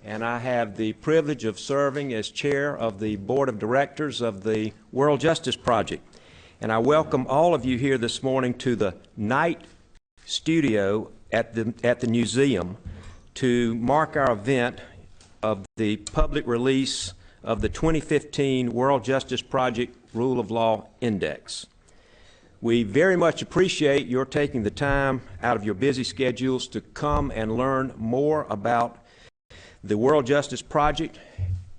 and I have the privilege of serving as chair of the board of directors of the World Justice Project. And I welcome all of you here this morning to the night studio at the museum to mark our event of the public release of the 2015 World Justice Project Rule of Law Index. We very much appreciate your taking the time out of your busy schedules to come and learn more about the World Justice Project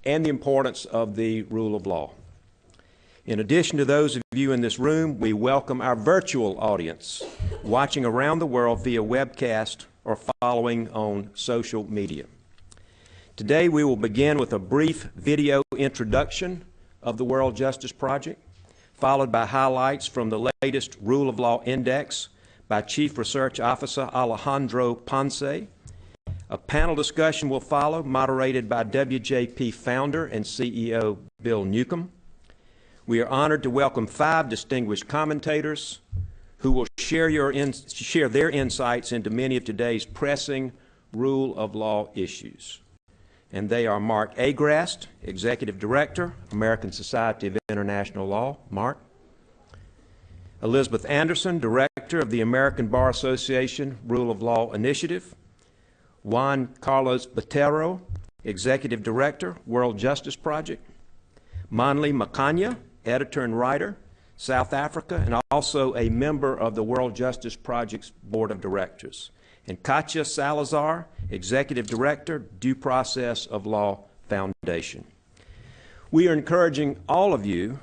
and the importance of the rule of law. In addition to those of you in this room, we welcome our virtual audience watching around the world via webcast or following on social media. Today we will begin with a brief video introduction of the World Justice Project, followed by highlights from the latest Rule of Law Index by Chief Research Officer Alejandro Ponce. A panel discussion will follow, moderated by WJP founder and CEO Bill Newcomb. We are honored to welcome 5 distinguished commentators who will share their insights into many of today's pressing rule of law issues. And they are Mark Agrast, Executive Director, American Society of International Law. Mark. Elizabeth Anderson, Director of the American Bar Association Rule of Law Initiative. Juan Carlos Botero, Executive Director, World Justice Project. Manly Makanya, Editor and Writer, South Africa, and also a member of the World Justice Project's Board of Directors. And Katja Salazar, Executive Director, Due Process of Law Foundation. We are encouraging all of you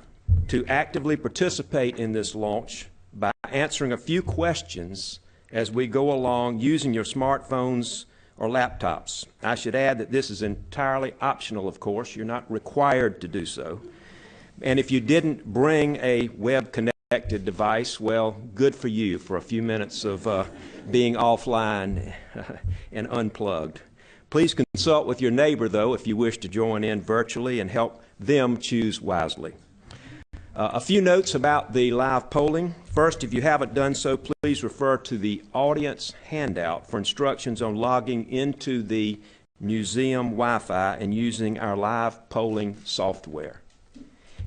to actively participate in this launch by answering a few questions as we go along using your smartphones or laptops. I should add that this is entirely optional, of course. You're not required to do so. And if you didn't bring a web-connected device, well, good for you for a few minutes of being offline and unplugged. Please consult with your neighbor, though, if you wish to join in virtually and help them choose wisely. A few notes about the live polling. First, if you haven't done so, please refer to the audience handout for instructions on logging into the museum Wi-Fi and using our live polling software.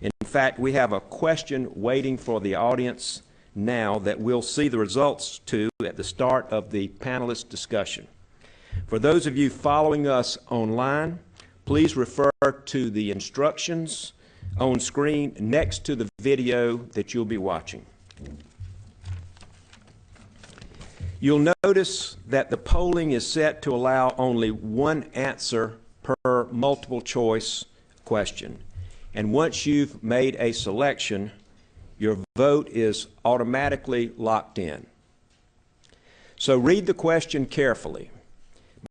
In fact, we have a question waiting for the audience now that we'll see the results to at the start of the panelist discussion. For those of you following us online, please refer to the instructions on screen next to the video that you'll be watching. You'll notice that the polling is set to allow only one answer per multiple choice question. And once you've made a selection, your vote is automatically locked in. So read the question carefully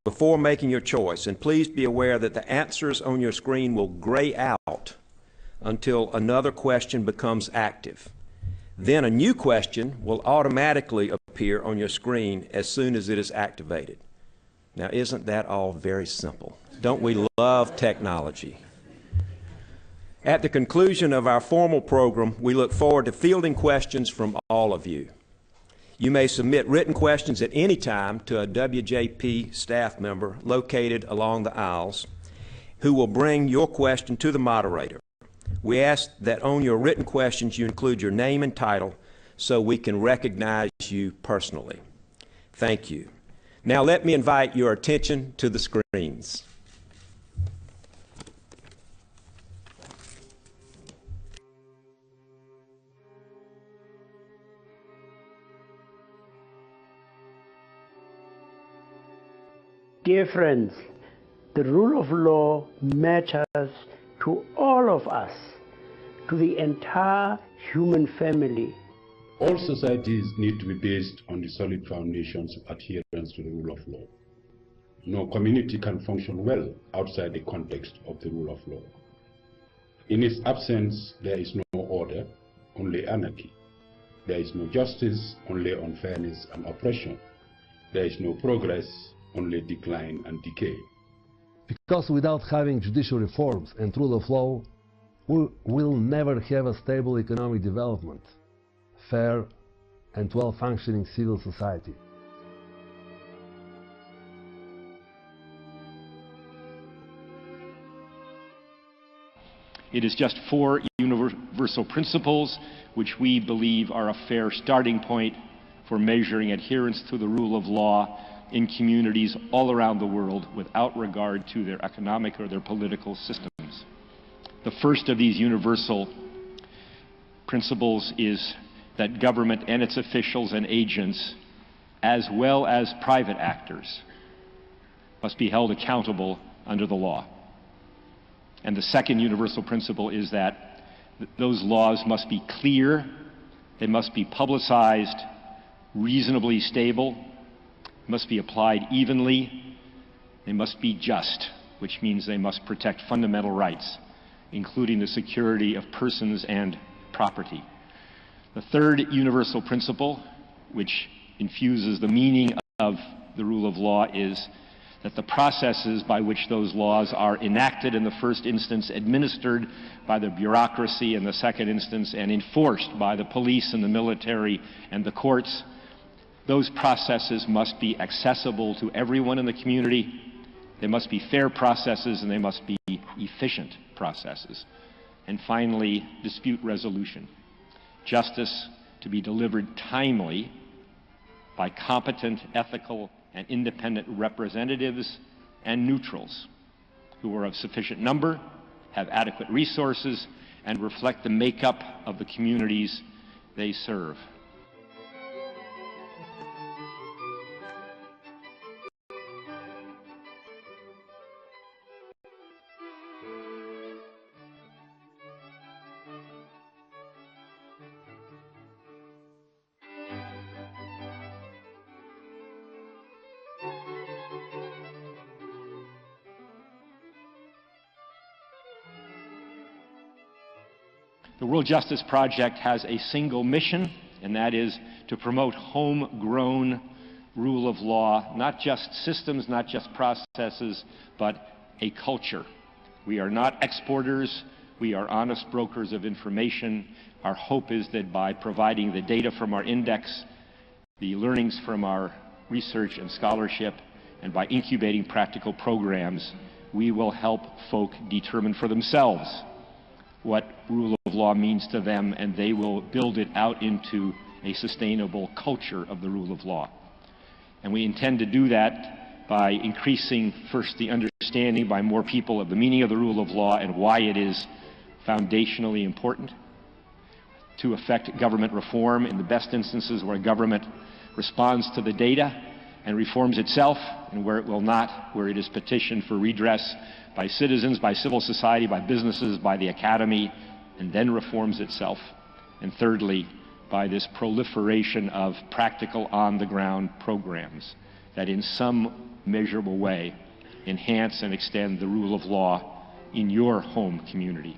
before making your choice, and please be aware that the answers on your screen will gray out until another question becomes active. Then a new question will automatically appear on your screen as soon as it is activated. Now, isn't that all very simple? Don't we love technology? At the conclusion of our formal program, we look forward to fielding questions from all of you. You may submit written questions at any time to a WJP staff member located along the aisles who will bring your question to the moderator. We ask that on your written questions you include your name and title so we can recognize you personally. Thank you. Now let me invite your attention to the screens. Dear friends, the rule of law matters to all of us, to the entire human family. All societies need to be based on the solid foundations of adherence to the rule of law. No community can function well outside the context of the rule of law. In its absence, there is no order, only anarchy. There is no justice, only unfairness and oppression. There is no progress, only decline and decay. Because without having judicial reforms and rule of law, we will never have a stable economic development, fair and well-functioning civil society. It is just 4 universal principles which we believe are a fair starting point for measuring adherence to the rule of law in communities all around the world without regard to their economic or their political systems. The first of these universal principles is that government and its officials and agents, as well as private actors, must be held accountable under the law. And the second universal principle is that those laws must be clear, they must be publicized, reasonably stable, must be applied evenly, they must be just, which means they must protect fundamental rights, including the security of persons and property. The third universal principle, which infuses the meaning of the rule of law, is that the processes by which those laws are enacted in the first instance, administered by the bureaucracy in the second instance, and enforced by the police and the military and the courts, those processes must be accessible to everyone in the community. They must be fair processes and they must be efficient processes. And finally, dispute resolution. Justice to be delivered timely by competent, ethical, and independent representatives and neutrals who are of sufficient number, have adequate resources, and reflect the makeup of the communities they serve. The World Justice Project has a single mission, and that is to promote homegrown rule of law, not just systems, not just processes, but a culture. We are not exporters, we are honest brokers of information. Our hope is that by providing the data from our index, the learnings from our research and scholarship, and by incubating practical programs, we will help folk determine for themselves what rule of law means to them, and they will build it out into a sustainable culture of the rule of law. And we intend to do that by increasing first the understanding by more people of the meaning of the rule of law and why it is foundationally important, to effect government reform in the best instances where government responds to the data and reforms itself, and where it will not, where it is petitioned for redress by citizens, by civil society, by businesses, by the academy, and then reforms itself. And thirdly, by this proliferation of practical on-the-ground programs that in some measurable way enhance and extend the rule of law in your home community.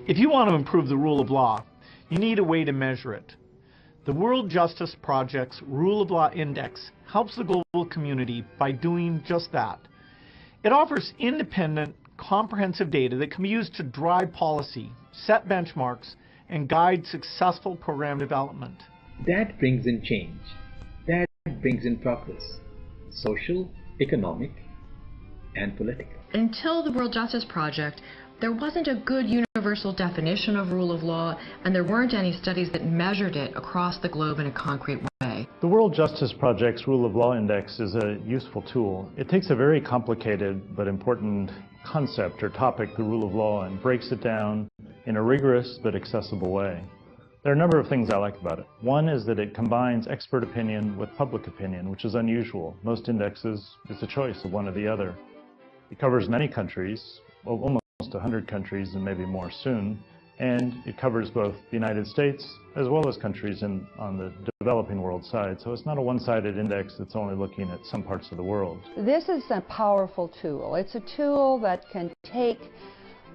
If you want to improve the rule of law, you need a way to measure it. The World Justice Project's Rule of Law Index helps the global community by doing just that. It offers independent, comprehensive data that can be used to drive policy, set benchmarks, and guide successful program development. That brings in change. That brings in progress, social, economic, and political. Until the World Justice Project, there wasn't a good universal definition of rule of law, and there weren't any studies that measured it across the globe in a concrete way. The World Justice Project's Rule of Law Index is a useful tool. It takes a very complicated but important concept or topic, the rule of law, and breaks it down in a rigorous but accessible way. There are a number of things I like about it. One is that it combines expert opinion with public opinion, which is unusual. Most indexes, it's a choice of one or the other. It covers many countries, almost 100 countries and maybe more soon, and it covers both the United States as well as countries on the developing world side. So it's not a one-sided index that's only looking at some parts of the world. This is a powerful tool. It's a tool that can take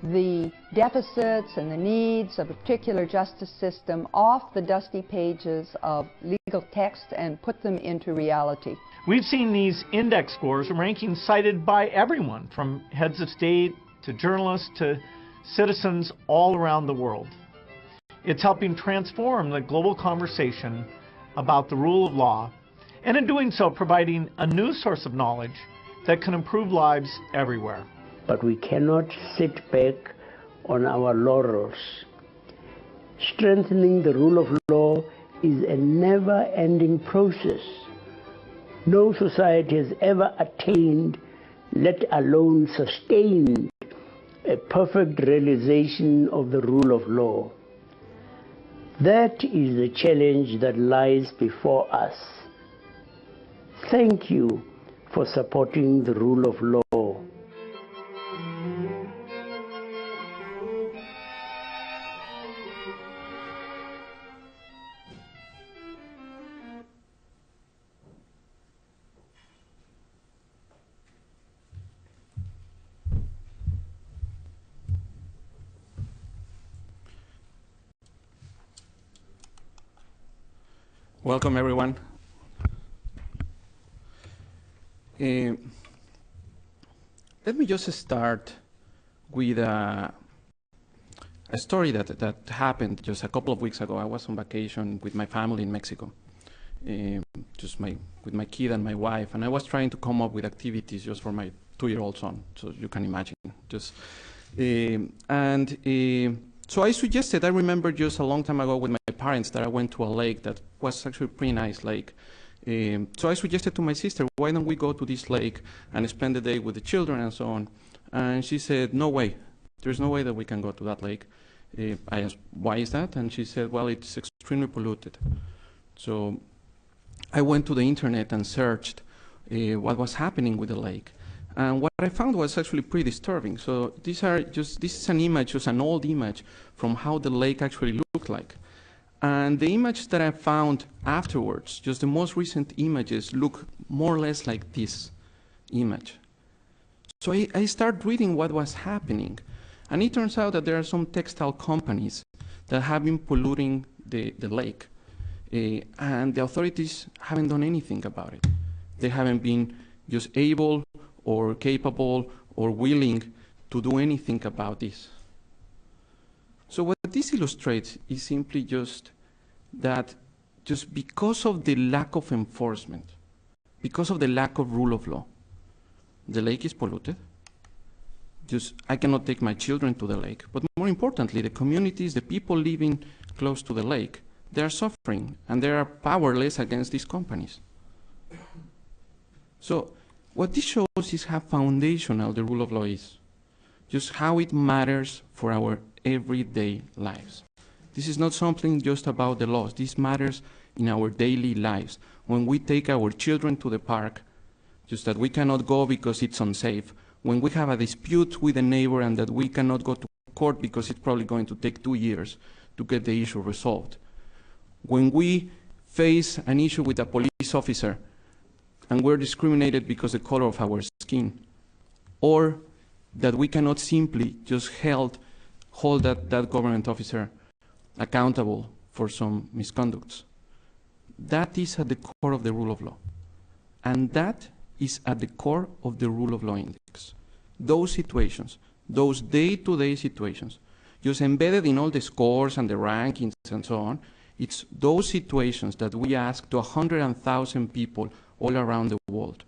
the deficits and the needs of a particular justice system off the dusty pages of legal text and put them into reality. We've seen these index scores and rankings cited by everyone, from heads of state to journalists to citizens all around the world. It's helping transform the global conversation about the rule of law, and in doing so providing a new source of knowledge that can improve lives everywhere. But we cannot sit back on our laurels. Strengthening the rule of law is a never-ending process. No society has ever attained, let alone sustained, a perfect realization of the rule of law. That is the challenge that lies before us. Thank you for supporting the rule of law. Welcome, everyone. Let me just start with a story that happened just a couple of weeks ago. I was on vacation with my family in Mexico, with my kid and my wife, and I was trying to come up with activities just for my 2-year-old son, so you can imagine. So I suggested, I remember just a long time ago with my parents that I went to a lake that was actually a pretty nice lake. So I suggested to my sister, why don't we go to this lake and spend the day with the children and so on. And she said, no way. There's no way that we can go to that lake. I asked, why is that? And she said, well, it's extremely polluted. So I went to the internet and searched what was happening with the lake. And what I found was actually pretty disturbing. So this is an image, just an old image from how the lake actually looked like. And the image that I found afterwards, just the most recent images, look more or less like this image. So I started reading what was happening. And it turns out that there are some textile companies that have been polluting the lake. And the authorities haven't done anything about it. They haven't been just able or capable or willing to do anything about this. So what this illustrates is simply just that just because of the lack of enforcement, because of the lack of rule of law, the lake is polluted. I cannot take my children to the lake. But more importantly, the communities, the people living close to the lake, they are suffering and they are powerless against these companies. So what this shows is how foundational the rule of law is, just how it matters for our everyday lives. This is not something just about the laws. This matters in our daily lives. When we take our children to the park, just that we cannot go because it's unsafe. When we have a dispute with a neighbor and that we cannot go to court because it's probably going to take 2 years to get the issue resolved. When we face an issue with a police officer and we're discriminated because of the color of our skin, or that we cannot simply just hold that government officer accountable for some misconducts. That is at the core of the rule of law. And that is at the core of the rule of law index. Those situations, those day-to-day situations, just embedded in all the scores and the rankings and so on, it's those situations that we ask to 100,000 people all around the world.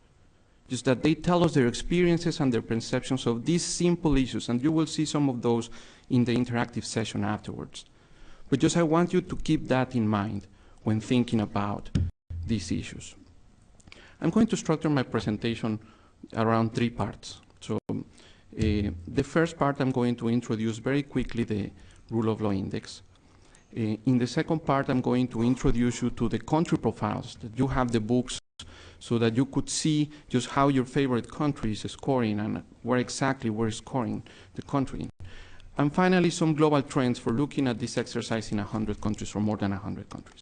just that they tell us their experiences and their perceptions of these simple issues, and you will see some of those in the interactive session afterwards. But just I want you to keep that in mind when thinking about these issues. I'm going to structure my presentation around 3 parts. So the first part, I'm going to introduce very quickly the Rule of Law Index. In the second part, I'm going to introduce you to the country profiles, that you have the books so that you could see just how your favorite country is scoring and where exactly we're scoring the country. And finally, some global trends for looking at this exercise in 100 countries or more than 100 countries.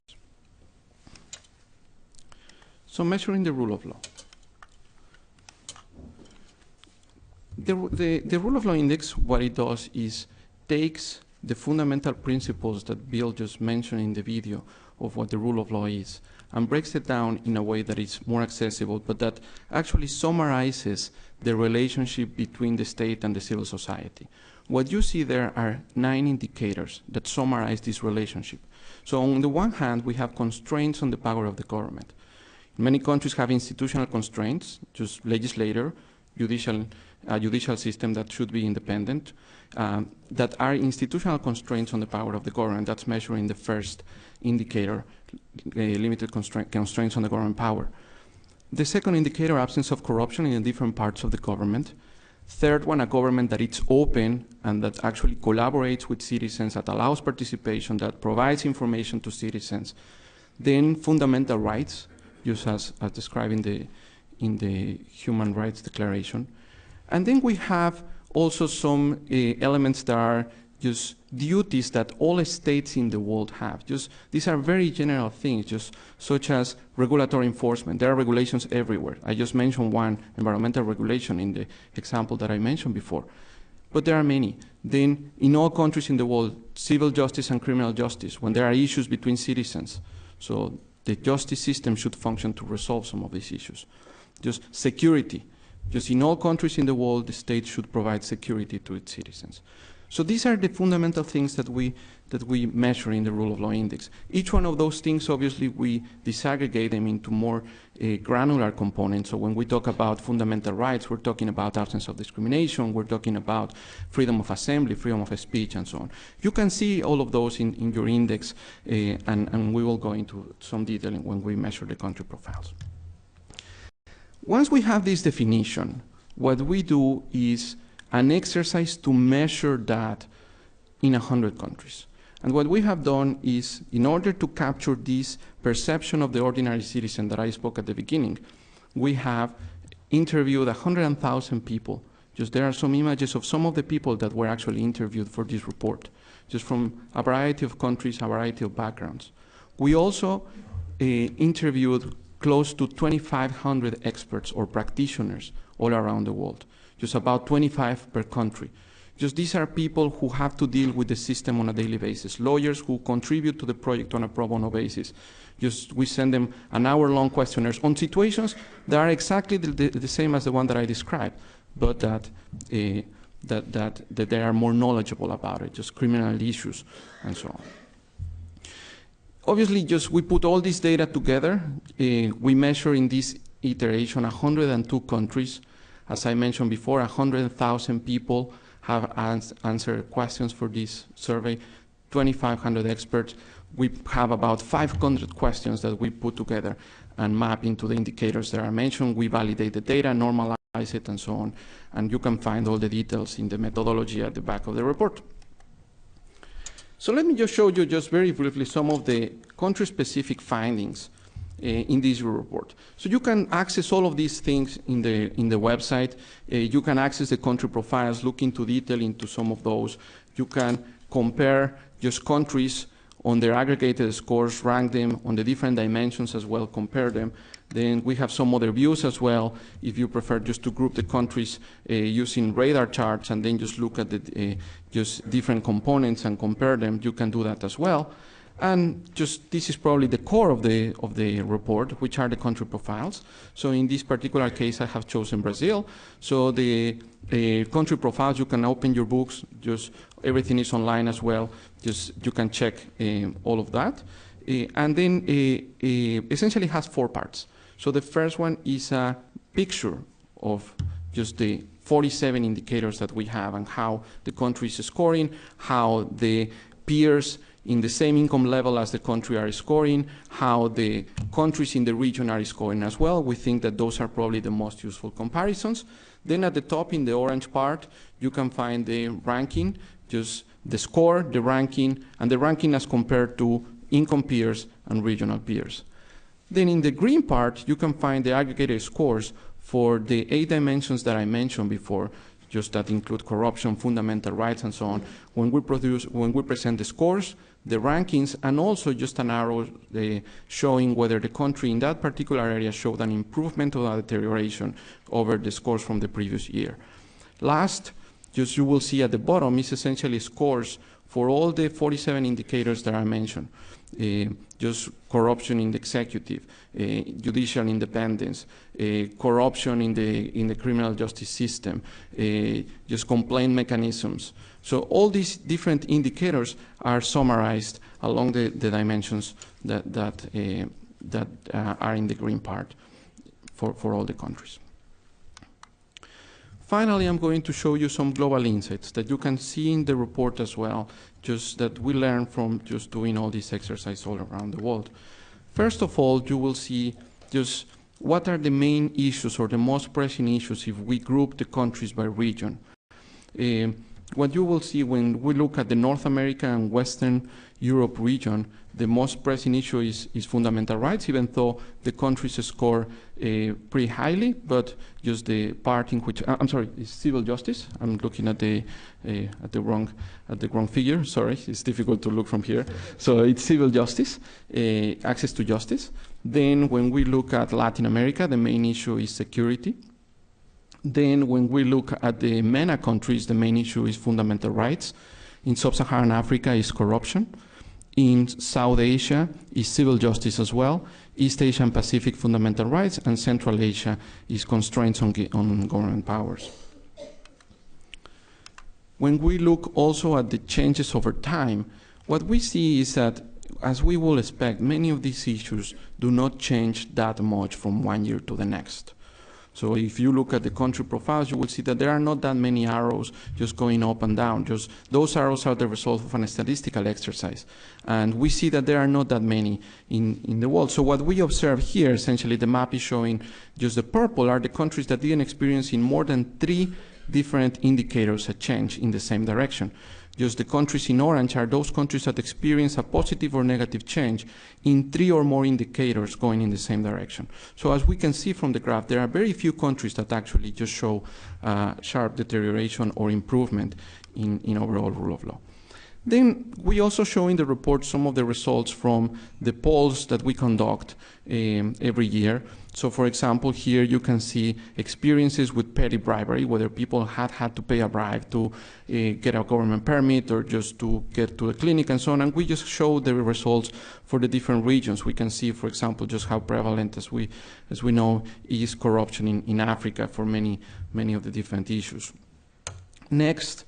So measuring the rule of law. The Rule of Law Index, what it does is takes the fundamental principles that Bill just mentioned in the video of what the rule of law is and breaks it down in a way that is more accessible, but that actually summarizes the relationship between the state and the civil society. What you see there are 9 indicators that summarize this relationship. So on the one hand, we have constraints on the power of the government. Many countries have institutional constraints, just legislator, judicial system that should be independent, that are institutional constraints on the power of the government. That's measured in the first indicator, limited constraints on the government power. The second indicator, absence of corruption in different parts of the government. Third one, a government that it's open and that actually collaborates with citizens, that allows participation, that provides information to citizens. Then fundamental rights, just as described in the Human Rights Declaration. And then we have also some elements that are just duties that all states in the world have. Just these are very general things, just such as regulatory enforcement. There are regulations everywhere. I just mentioned one, environmental regulation, in the example that I mentioned before. But there are many. Then in all countries in the world, civil justice and criminal justice, when there are issues between citizens. So the justice system should function to resolve some of these issues. Just security. Just in all countries in the world, the state should provide security to its citizens. So these are the fundamental things that we measure in the Rule of Law Index. Each one of those things, obviously, we disaggregate them into more granular components. So when we talk about fundamental rights, we're talking about absence of discrimination, we're talking about freedom of assembly, freedom of speech, and so on. You can see all of those in your index, and we will go into some detail when we measure the country profiles. Once we have this definition, what we do is an exercise to measure that in 100 countries. And what we have done is, in order to capture this perception of the ordinary citizen that I spoke at the beginning, we have interviewed 100,000 people. Just there are some images of some of the people that were actually interviewed for this report, just from a variety of countries, a variety of backgrounds. We also interviewed close to 2,500 experts or practitioners all around the world, just about 25 per country. Just these are people who have to deal with the system on a daily basis, lawyers who contribute to the project on a pro bono basis. Just we send them an hour-long questionnaires on situations that are exactly the same as the one that I described, but that they are more knowledgeable about it, just criminal issues and so on. Obviously, just we put all this data together. We measure in this iteration 102 countries. As I mentioned before, 100,000 people have answered questions for this survey, 2,500 experts. We have about 500 questions that we put together and map into the indicators that are mentioned. We validate the data, normalize it, and so on. And you can find all the details in the methodology at the back of the report. So let me just show you just very briefly some of the country-specific findings in this report. So you can access all of these things in the website. You can access the country profiles, look into detail into some of those. You can compare just countries on their aggregated scores, rank them on the different dimensions as well, compare them. Then we have some other views as well, if you prefer just to group the countries using radar charts and then just look at the just different components and compare them, you can do that as well. And just this is probably the core of the report, which are the country profiles. So in this particular case, I have chosen Brazil. So the country profiles, you can open your books, just everything is online as well. Just you can check all of that. And then essentially has 4 parts. So the first one is a picture of just the 47 indicators that we have and how the country is scoring, how the peers in the same income level as the country are scoring, how the countries in the region are scoring as well. We think that those are probably the most useful comparisons. Then at the top in the orange part, you can find the ranking, just the score, the ranking, and the ranking as compared to income peers and regional peers. Then in the green part, you can find the aggregated scores for the 8 dimensions that I mentioned before, just that include corruption, fundamental rights, and so on. When we present the scores, the rankings, and also just an arrow showing whether the country in that particular area showed an improvement or a deterioration over the scores from the previous year. Last, just you will see at the bottom is essentially scores for all the 47 indicators that I mentioned. Just corruption in the executive, judicial independence, corruption in the criminal justice system, just complaint mechanisms. So all these different indicators are summarized along the dimensions that are in the green part for all the countries. Finally, I'm going to show you some global insights that you can see in the report as well, just that we learn from just doing all this exercise all around the world. First of all, you will see just what are the main issues or the most pressing issues if we group the countries by region. What you will see when we look at the North America and Western Europe region, the most pressing issue is fundamental rights, even though the countries score pretty highly, but just the part in which, I'm sorry, is civil justice. I'm looking at the wrong figure. Sorry, it's difficult to look from here. So it's civil justice, access to justice. Then when we look at Latin America, the main issue is security. Then when we look at the MENA countries, the main issue is fundamental rights. In Sub-Saharan Africa is corruption. In South Asia is civil justice as well. East Asia and Pacific fundamental rights, and Central Asia is constraints on government powers. When we look also at the changes over time, what we see is that, as we will expect, many of these issues do not change that much from one year to the next. So if you look at the country profiles, you will see that there are not that many arrows just going up and down. Just those arrows are the result of a statistical exercise. And we see that there are not that many in the world. So what we observe here, essentially the map is showing just the purple are the countries that didn't experience in more than 3 different indicators a change in the same direction. Just the countries in orange are those countries that experience a positive or negative change in 3 or more indicators going in the same direction. So as we can see from the graph, there are very few countries that actually just show sharp deterioration or improvement in overall rule of law. Then we also show in the report some of the results from the polls that we conduct every year. So for example, here you can see experiences with petty bribery, whether people had to pay a bribe to get a government permit or just to get to a clinic and so on. And we just show the results for the different regions. We can see, for example, just how prevalent, as we know, is corruption in Africa for many of the different issues. Next,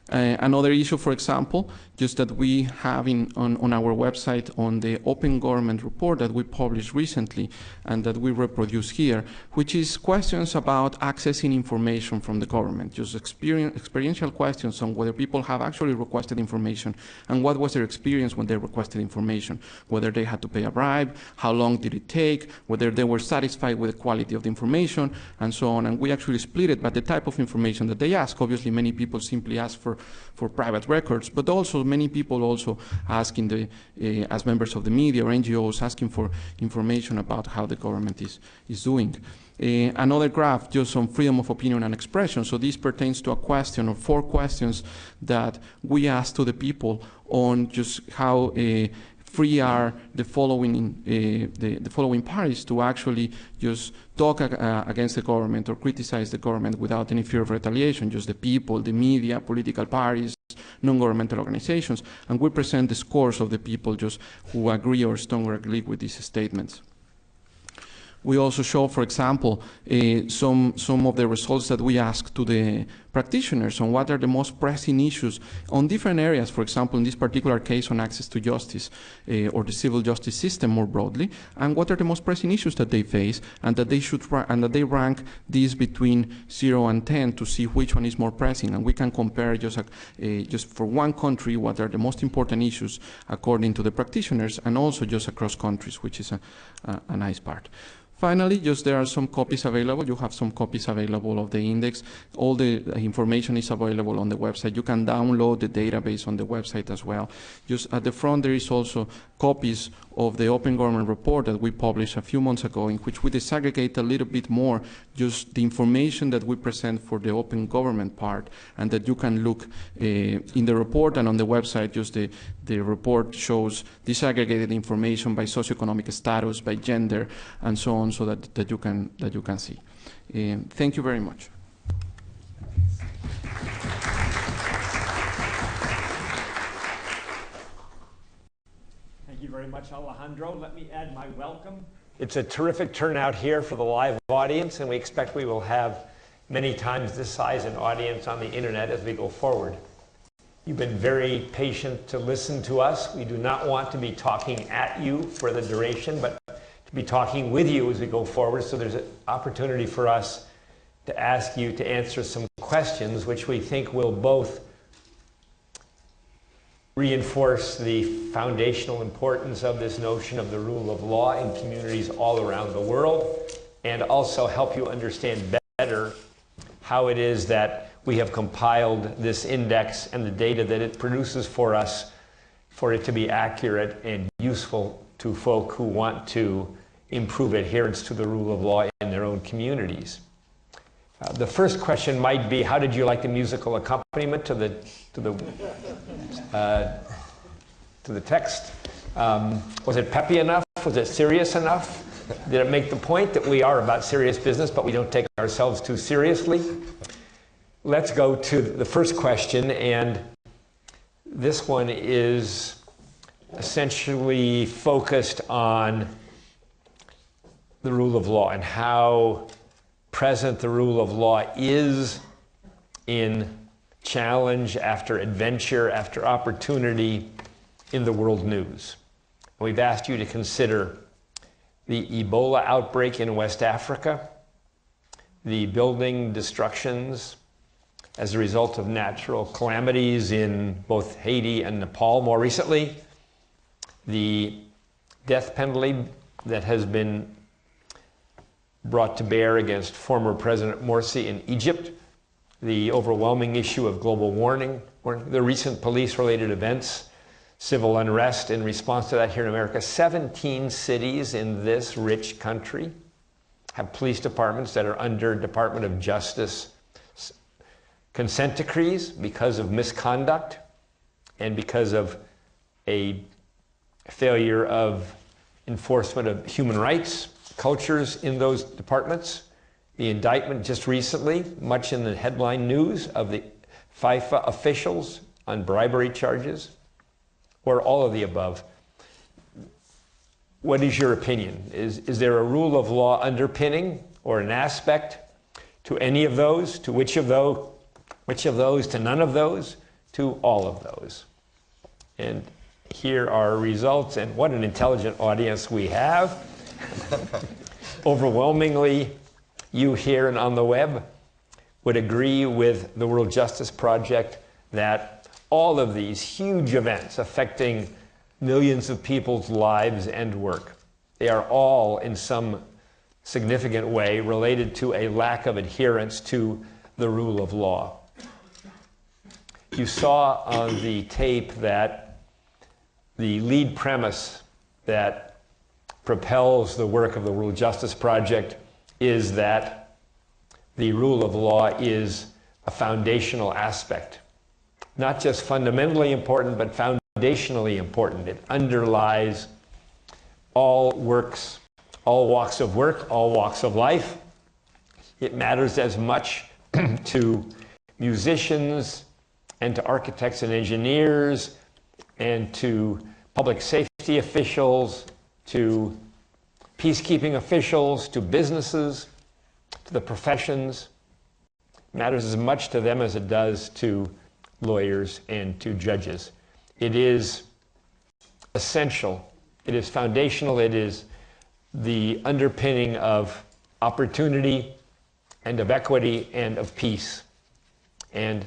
another issue, for example, just that we have on our website on the Open Government report that we published recently and that we reproduce here, which is questions about accessing information from the government, just experiential questions on whether people have actually requested information and what was their experience when they requested information, whether they had to pay a bribe, how long did it take, whether they were satisfied with the quality of the information, and so on. And we actually split it by the type of information that they ask. Obviously, many people simply ask for private records, but also many people also asking as members of the media or NGOs asking for information about how the government is doing. Another graph just on freedom of opinion and expression. So this pertains to a question or 4 questions that we asked to the people on just how free are the following parties to actually just talk against the government or criticize the government without any fear of retaliation, just the people, the media, political parties, non-governmental organizations, and we present the scores of the people just who agree or strongly agree with these statements. we also show, for example, some of the results that we ask to the practitioners on what are the most pressing issues on different areas, for example, in this particular case on access to justice or the civil justice system more broadly, and what are the most pressing issues that they face, and that they should and that they rank these between 0 and 10 to see which one is more pressing, and we can compare just for one country what are the most important issues according to the practitioners, and also just across countries, which is a nice part. Finally, just there are some copies available. You have some copies available of the index. All the information is available on the website. You can download the database on the website as well. Just at the front, there is also copies of the Open Government Report that we published a few months ago, in which we disaggregate a little bit more just the information that we present for the open government part, and that you can look in the report and on the website. Just the report shows disaggregated information by socioeconomic status, by gender, and so on, so that you can see. Thank you very much. Thank you very much, Alejandro. Let me add my welcome. It's a terrific turnout here for the live audience, and we expect we will have many times this size an audience on the internet as we go forward. You've been very patient to listen to us. We do not want to be talking at you for the duration, but to be talking with you as we go forward. So there's an opportunity for us to ask you to answer some questions, which we think will both reinforce the foundational importance of this notion of the rule of law in communities all around the world, and also help you understand better how it is that we have compiled this index and the data that it produces for us, for it to be accurate and useful to folk who want to improve adherence to the rule of law in their own communities. The first question might be, how did you like the musical accompaniment to the text? Was it peppy enough? Was it serious enough? Did it make the point that we are about serious business, but we don't take ourselves too seriously? Let's go to the first question, and this one is essentially focused on the rule of law and how present the rule of law is in challenge after adventure after opportunity in the world news. We've asked you to consider the Ebola outbreak in West Africa, the building destructions as a result of natural calamities in both Haiti and Nepal more recently, the death penalty that has been brought to bear against former President Morsi in Egypt, the overwhelming issue of global warming, the recent police-related events, civil unrest in response to that here in America. 17 cities in this rich country have police departments that are under Department of Justice consent decrees because of misconduct and because of a failure of enforcement of human rights cultures in those departments. The indictment just recently, much in the headline news, of the FIFA officials on bribery charges, or all of the above. What is your opinion? Is there a rule of law underpinning or an aspect to any of those, to which of those, to none of those, to all of those? And here are results, and what an intelligent audience we have. Overwhelmingly, you here and on the web would agree with the World Justice Project that all of these huge events affecting millions of people's lives and work, they are all in some significant way related to a lack of adherence to the rule of law. You saw on the tape that the lead premise that propels the work of the World Justice Project is that the rule of law is a foundational aspect. Not just fundamentally important, but foundationally important. It underlies all works, all walks of work, all walks of life. It matters as much to musicians and to architects and engineers and to public safety officials, to peacekeeping officials to businesses, to the professions. It matters as much to them as it does to lawyers and to judges. It is essential. It is foundational. It is the underpinning of opportunity and of equity and of peace. And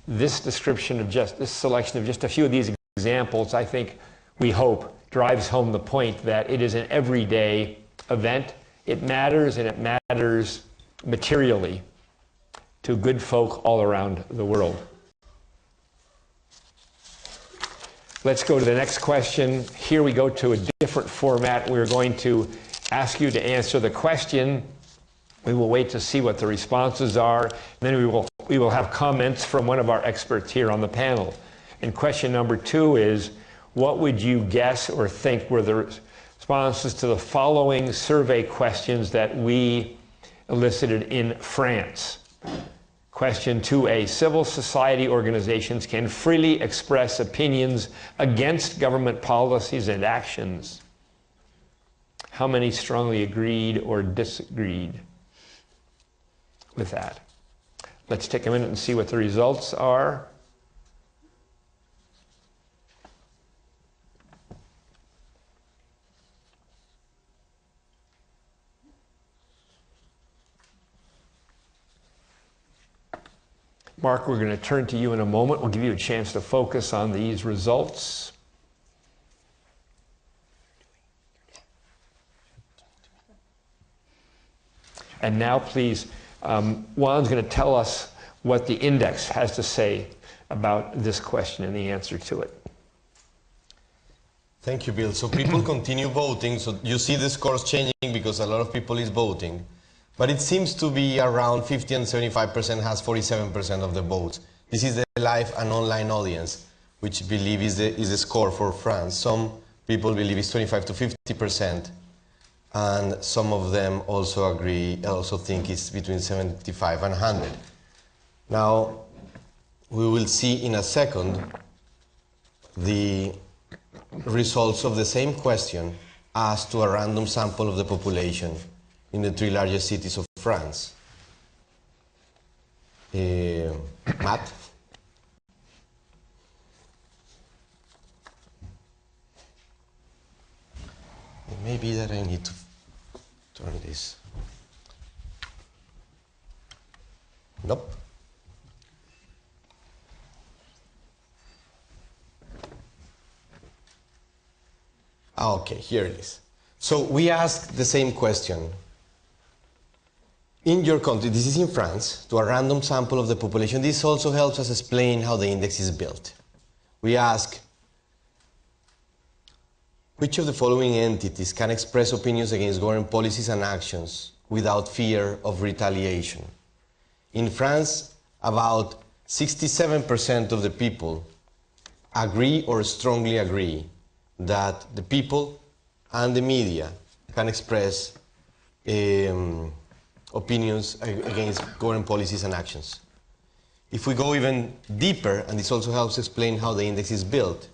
this description of this selection of just a few of these examples, I think, we hope, drives home the point that it is an everyday event. It matters, and it matters materially to good folk all around the world. Let's go to the next question. Here we go to a different format. We're going to ask you to answer the question. We will wait to see what the responses are. And then we will have comments from one of our experts here on the panel. And question number 2 is, what would you guess or think were the responses to the following survey questions that we elicited in France? Question 2A, civil society organizations can freely express opinions against government policies and actions. How many strongly agreed or disagreed with that? Let's take a minute and see what the results are. Mark, we're going to turn to you in a moment. We'll give you a chance to focus on these results. And now, please, Juan's going to tell us what the index has to say about this question and the answer to it. Thank you, Bill. So people continue voting. So you see the scores changing because a lot of people is voting. But it seems to be around 50 and 75% has 47% of the votes. This is the live and online audience, which believe is the score for France. Some people believe it's 25 to 50%. And some of them also think it's between 75 and 100. Now, we will see in a second the results of the same question asked to a random sample of the population in the 3 largest cities of France. Matt? Maybe that I need to turn this. Nope. Okay, here it is. So we asked the same question. In your country, this is in France, to a random sample of the population. This also helps us explain how the index is built. We ask, which of the following entities can express opinions against government policies and actions without fear of retaliation? In France, about 67% of the people agree or strongly agree that the people and the media can express opinions against government policies and actions. If we go even deeper, and this also helps explain how the index is built,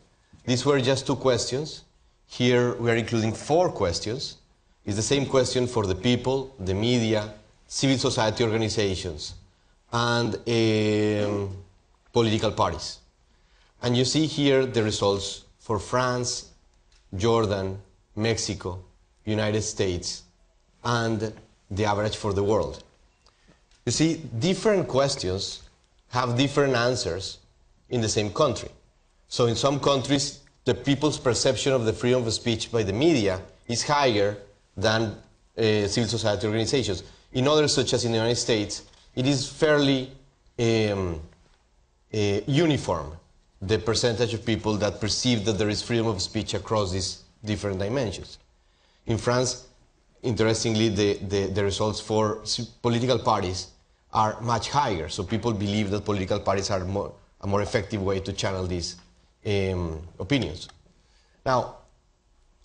these were just 2 questions. Here we are including 4 questions. It's the same question for the people, the media, civil society organizations, and political parties. And you see here the results for France, Jordan, Mexico, United States, and the average for the world. You see, different questions have different answers in the same country. So in some countries, the people's perception of the freedom of speech by the media is higher than civil society organizations. In others, such as in the United States, it is fairly uniform, the percentage of people that perceive that there is freedom of speech across these different dimensions. In France, interestingly, the results for political parties are much higher. So people believe that political parties are a more effective way to channel these opinions. Now,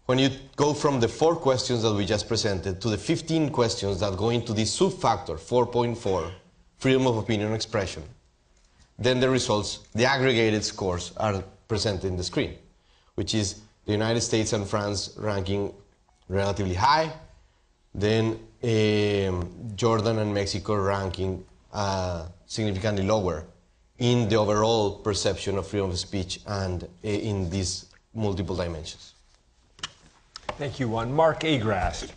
when you go from the 4 questions that we just presented to the 15 questions that go into this sub-factor, 4.4, freedom of opinion and expression, then the results, the aggregated scores, are presented in the screen, which is the United States and France ranking relatively high, then Jordan and Mexico ranking significantly lower in the overall perception of freedom of speech and in these multiple dimensions. Thank you, Juan. Mark Agrast,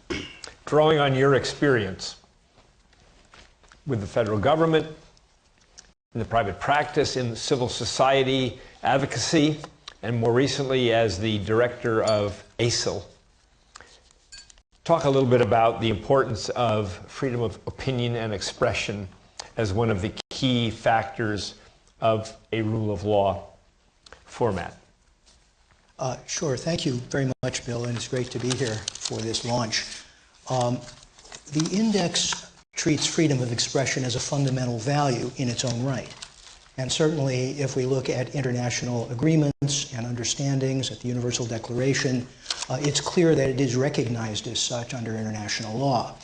drawing on your experience with the federal government, in the private practice, in civil society advocacy, and more recently as the director of ACIL. Talk a little bit about the importance of freedom of opinion and expression as one of the key factors of a rule of law format. Sure. Thank you very much, Bill, and it's great to be here for this launch. The index treats freedom of expression as a fundamental value in its own right. And certainly, if we look at international agreements and understandings at the Universal Declaration, it's clear that it is recognized as such under international law.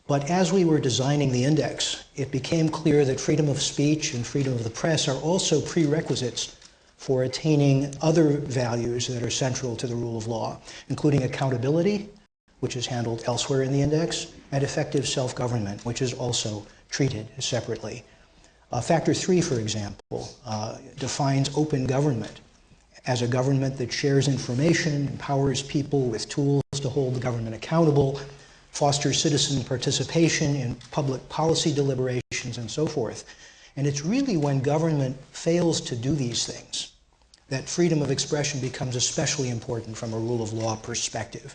But as we were designing the index, it became clear that freedom of speech and freedom of the press are also prerequisites for attaining other values that are central to the rule of law, including accountability, which is handled elsewhere in the index, and effective self-government, which is also treated separately. Factor 3, for example, defines open government as a government that shares information, empowers people with tools to hold the government accountable, fosters citizen participation in public policy deliberations, and so forth. And it's really when government fails to do these things that freedom of expression becomes especially important from a rule of law perspective.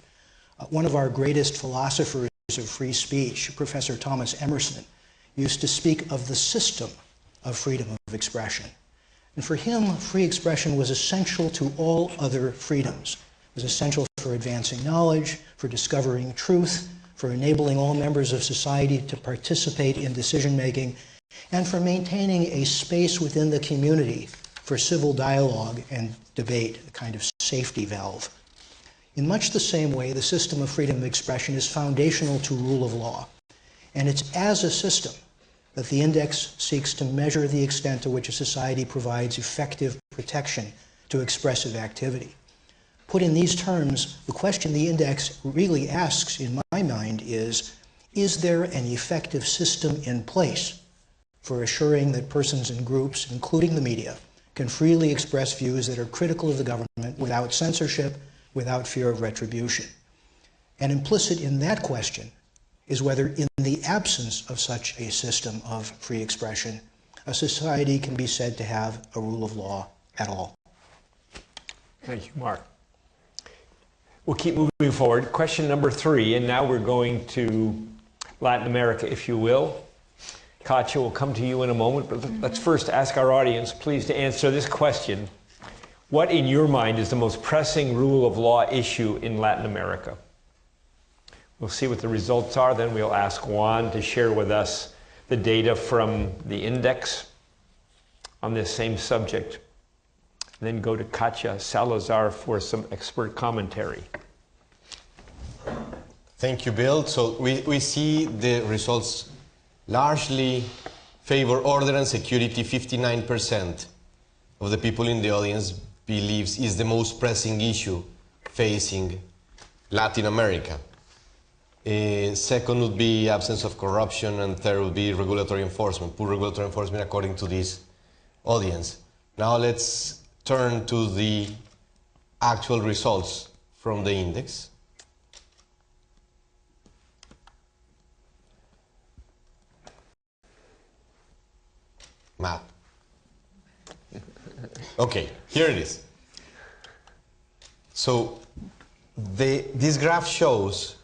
One of our greatest philosophers of free speech, Professor Thomas Emerson, used to speak of the system of freedom of expression. And for him, free expression was essential to all other freedoms. It was essential for advancing knowledge, for discovering truth, for enabling all members of society to participate in decision-making, and for maintaining a space within the community for civil dialogue and debate, a kind of safety valve. In much the same way, the system of freedom of expression is foundational to rule of law. And it's as a system that the index seeks to measure the extent to which a society provides effective protection to expressive activity. Put in these terms, the question the index really asks, in my mind, is there an effective system in place for assuring that persons and groups, including the media, can freely express views that are critical of the government without censorship, without fear of retribution? And implicit in that question is whether, in the absence of such a system of free expression, a society can be said to have a rule of law at all. Thank you, Mark. We'll keep moving forward. Question number 3, and now we're going to Latin America, if you will. Katya, we'll come to you in a moment, but let's first ask our audience, please, to answer this question. What, in your mind, is the most pressing rule of law issue in Latin America? We'll see what the results are, then we'll ask Juan to share with us the data from the index on this same subject. And then go to Katya Salazar for some expert commentary. Thank you, Bill. So we see the results largely favor order and security. 59% of the people in the audience believes is the most pressing issue facing Latin America. Second would be absence of corruption, and third would be regulatory enforcement, poor regulatory enforcement according to this audience. Now let's turn to the actual results from the index. Matt. Okay, here it is. So this graph shows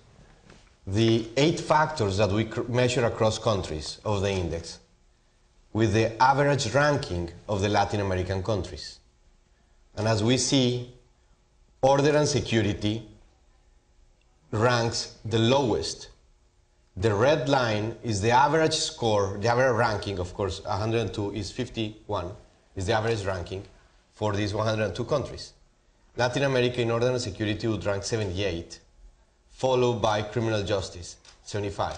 the 8 factors that we measure across countries of the index with the average ranking of the Latin American countries. And as we see, order and security ranks the lowest. The red line is the average score, the average ranking, of course, 102 is 51, is the average ranking for these 102 countries. Latin America in order and security would rank 78, followed by criminal justice, 75.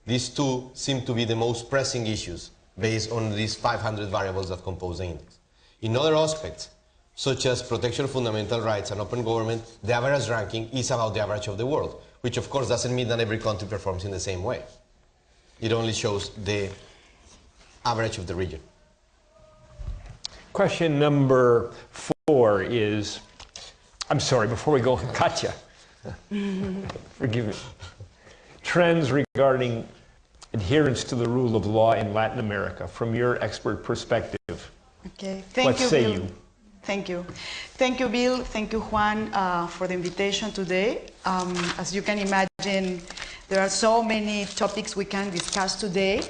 These two seem to be the most pressing issues based on these 500 variables that compose the index. In other aspects, such as protection of fundamental rights and open government, the average ranking is about the average of the world, which of course doesn't mean that every country performs in the same way. It only shows the average of the region. Question number 4 is, I'm sorry, before we go, Katya, forgive me. Trends regarding adherence to the rule of law in Latin America, from your expert perspective. Okay, thank you, say Bill. you? Thank you. Thank you, Bill. Thank you, Juan, for the invitation today. As you can imagine, there are so many topics we can discuss today.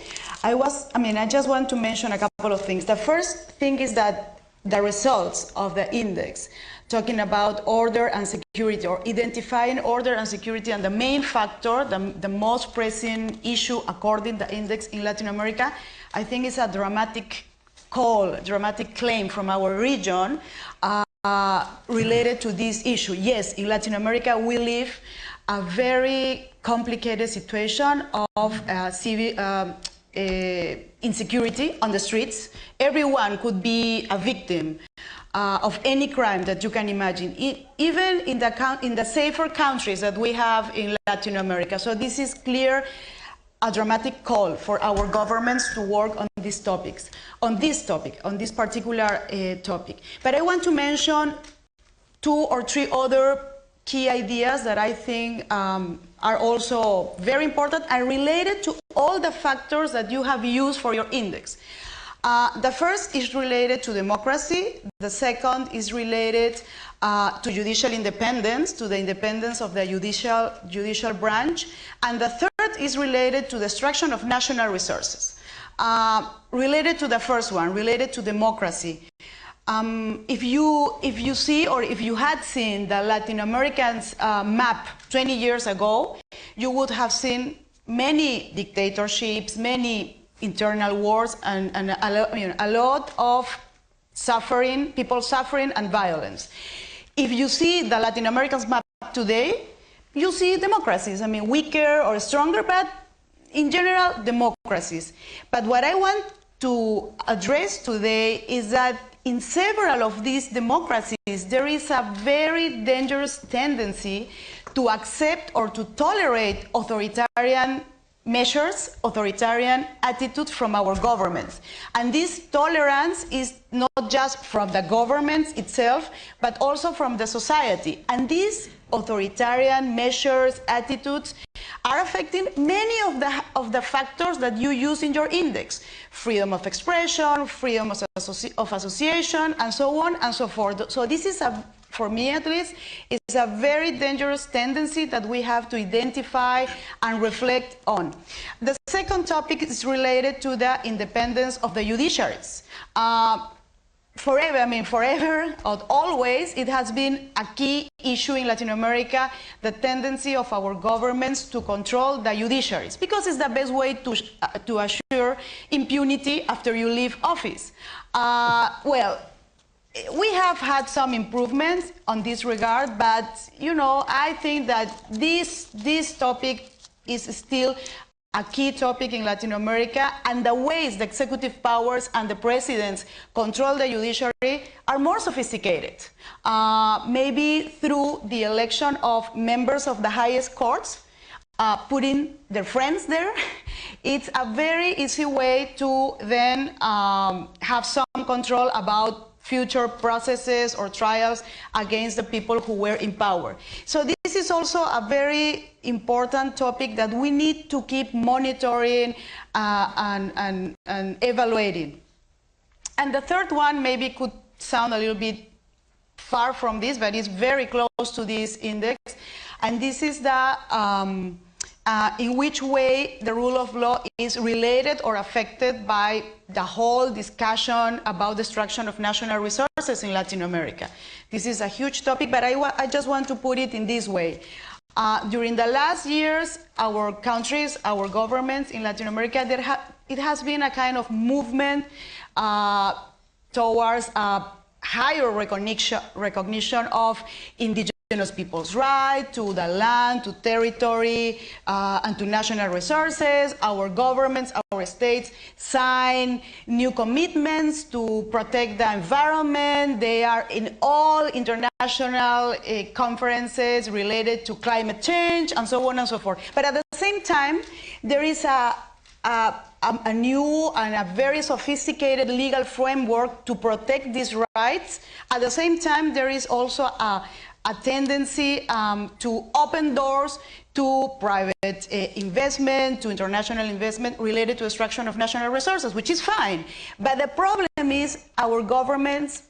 I just want to mention a couple of things. The first thing is that the results of the index, talking about order and security, or identifying order and security, and the main factor, the most pressing issue according to the index in Latin America, I think is a dramatic call, dramatic claim from our region related to this issue. Yes, in Latin America we live a very complicated situation of civil insecurity on the streets. Everyone could be a victim of any crime that you can imagine, even in the safer countries that we have in Latin America. So this is clear, a dramatic call for our governments to work on these topics, on this particular topic. But I want to mention 2 or 3 other key ideas that I think are also very important and related to all the factors that you have used for your index. The first is related to democracy. The second is related to judicial independence, to the independence of the judicial branch. And the third is related to the destruction of national resources. Related to the first one, related to democracy. If you see, or if you had seen the Latin Americans map 20 years ago, you would have seen many dictatorships, many internal wars, and a lot of suffering, people suffering and violence. If you see the Latin Americans map today, you see democracies. I mean, weaker or stronger, but in general, democracies. But what I want to address today is that in several of these democracies, there is a very dangerous tendency to accept or to tolerate authoritarian measures, authoritarian attitudes from our governments. And this tolerance is not just from the government itself, but also from the society. And these authoritarian measures, attitudes, are affecting many of the factors that you use in your index. Freedom of expression, freedom of association, and so on and so forth. So this is, for me at least, is a very dangerous tendency that we have to identify and reflect on. The second topic is related to the independence of the judiciaries. Forever, or always, it has been a key issue in Latin America, the tendency of our governments to control the judiciaries, because it's the best way to assure impunity after you leave office. Well, we have had some improvements on this regard, but I think that this topic is still a key topic in Latin America, and the ways the executive powers and the presidents control the judiciary are more sophisticated. Maybe through the election of members of the highest courts, putting their friends there. It's a very easy way to then have some control about future processes or trials against the people who were in power. So this is also a very important topic that we need to keep monitoring and evaluating. And the third one maybe could sound a little bit far from this, but it's very close to this index. And this is the in which way the rule of law is related or affected by the whole discussion about destruction of national resources in Latin America. This is a huge topic, but I just want to put it in this way. During the last years, our countries, our governments in Latin America, it has been a kind of movement towards higher recognition of indigenous indigenous people's right to the land, to territory, and to national resources. Our governments, our states sign new commitments to protect the environment. They are in all international conferences related to climate change and so on and so forth. But at the same time, there is a new and a very sophisticated legal framework to protect these rights. At the same time, there is also a tendency to open doors to private investment, to international investment related to extraction of national resources, which is fine. But the problem is our governments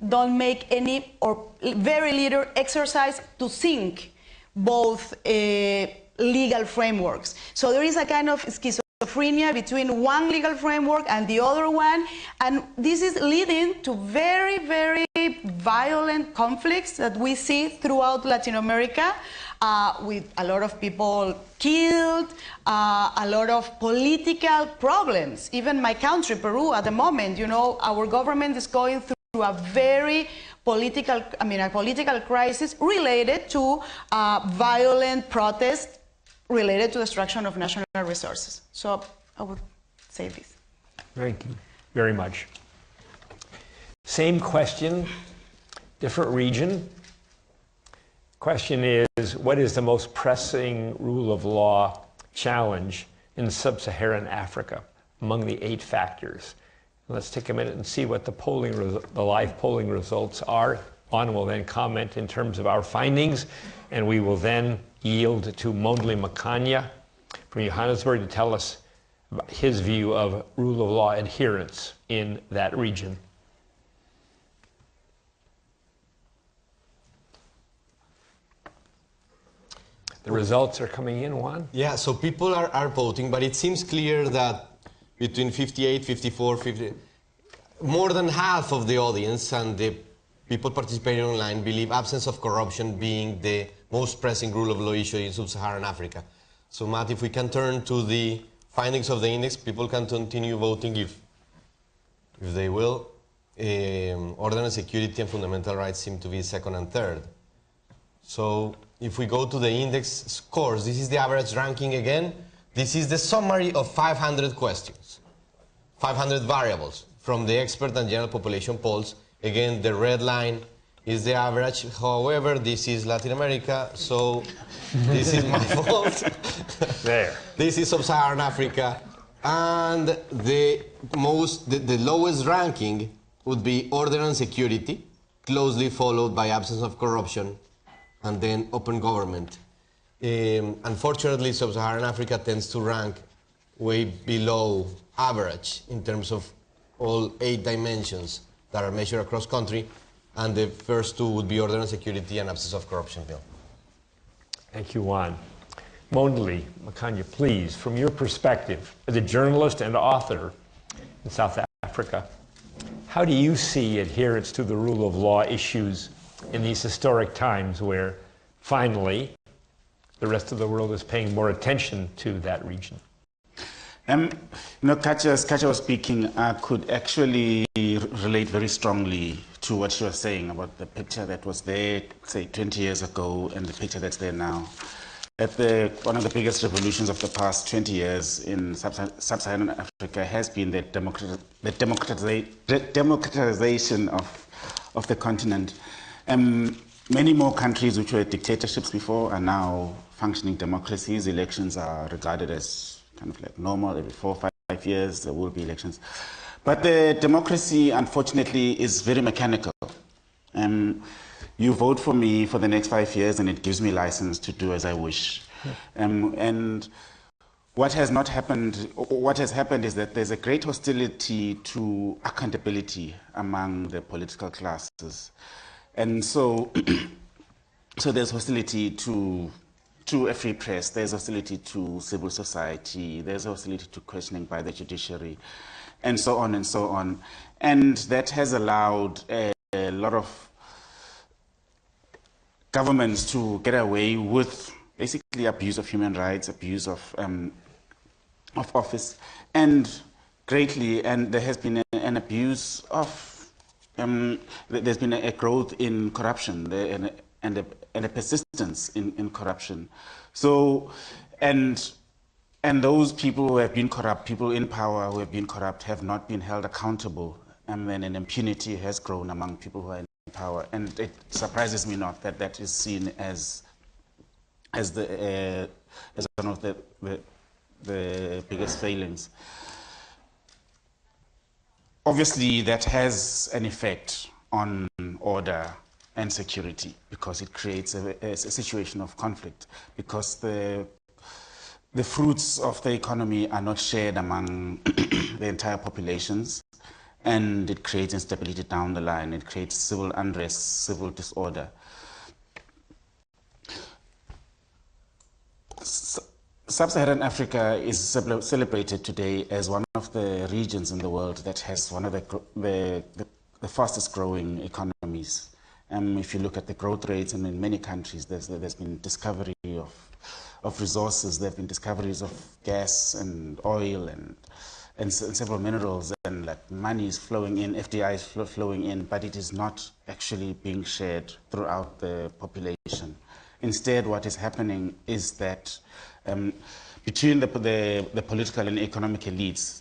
don't make any or very little exercise to sync both legal frameworks. So there is a kind of schizophrenia between one legal framework and the other one, and this is leading to very, very violent conflicts that we see throughout Latin America, with a lot of people killed, a lot of political problems. Even my country, Peru, at the moment, you know, our government is going through a very political, a political crisis related to violent protests related to destruction of national resources. So I would say this. Thank you very much. Same question, different region. Question is, what is the most pressing rule of law challenge in Sub-Saharan Africa among the 8 factors? Let's take a minute and see what the live polling results are. Juan will then comment in terms of our findings, and we will then yield to Mondli Makanya from Johannesburg to tell us about his view of rule of law adherence in that region. The results are coming in, Juan? Yeah, so people are voting, but it seems clear that between 58, 54, 50, more than half of the audience and the people participating online believe absence of corruption being the most pressing rule of law issue in Sub-Saharan Africa. So Matt, if we can turn to the findings of the index, people can continue voting if they will. Order and security and fundamental rights seem to be second and third. So if we go to the index scores, this is the average ranking again. This is the summary of 500 questions, 500 variables from the expert and general population polls. Again, the red line is the average. However, this is Latin America, so this is my fault. There. This is Sub-Saharan Africa. And the lowest ranking would be order and security, closely followed by absence of corruption, and then open government. Unfortunately, Sub-Saharan Africa tends to rank way below average in terms of all 8 dimensions that are measured across country, and the first 2 would be order and security and absence of corruption, Bill. Thank you, Juan. Mondli Makanya, please, from your perspective as a journalist and author in South Africa, how do you see adherence to the rule of law issues in these historic times where finally the rest of the world is paying more attention to that region? Katja was speaking, I could actually relate very strongly to what she was saying about the picture that was there, say, 20 years ago and the picture that's there now. One of the biggest revolutions of the past 20 years in Sub-Saharan Africa has been the democratization of the continent. Many more countries which were dictatorships before are now functioning democracies. Elections are regarded as kind of like normal. Every 4 or 5 years there will be elections. But the democracy, unfortunately, is very mechanical. You vote for me for the next 5 years and it gives me license to do as I wish. And what has happened is that there's a great hostility to accountability among the political classes. And so, so there's hostility to a free press, there's hostility to civil society, there's hostility to questioning by the judiciary, and so on and so on. And that has allowed a lot of governments to get away with basically abuse of human rights, abuse of office, and there has been an abuse of, there's been a growth in corruption and a persistence in corruption. So, and those people who have been corrupt, people in power who have been corrupt, have not been held accountable, and then an impunity has grown among people who are in power. And it surprises me not that that is seen as one of the biggest failings. Obviously, that has an effect on order and security, because it creates a situation of conflict, because the fruits of the economy are not shared among the entire populations, and it creates instability down the line. It creates civil unrest, civil disorder. Sub-Saharan Africa is celebrated today as one of the regions in the world that has one of the fastest growing economies. If you look at the growth rates, and in many countries there's been discovery of resources, there have been discoveries of gas and oil and several minerals, and like money is flowing in, FDI is flowing in, but it is not actually being shared throughout the population. Instead, what is happening is that between the political and economic elites,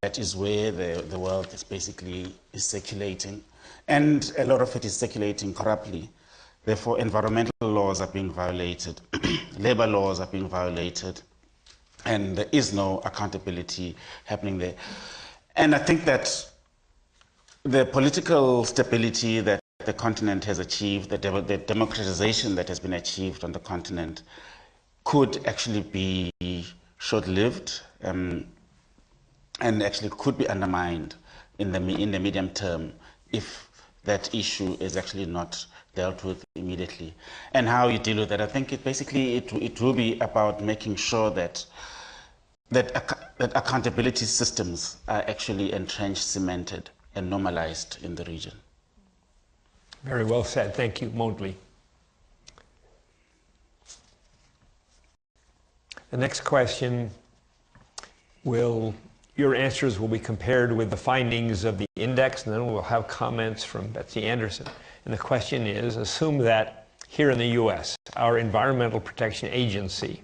that is where the wealth is basically circulating, and a lot of it is circulating corruptly. Therefore, environmental laws are being violated, labor laws are being violated, and there is no accountability happening there. And I think that the political stability that the continent has achieved, the democratization that has been achieved on the continent, could actually be short-lived, and actually could be undermined in the medium term if that issue is actually not dealt with immediately. And how you deal with that, I think it will be about making sure that accountability systems are actually entrenched, cemented, and normalized in the region. Very well said. Thank you, Mondli. The next question your answers will be compared with the findings of the index, and then we'll have comments from Betsy Anderson. And the question is, assume that here in the U.S., our Environmental Protection Agency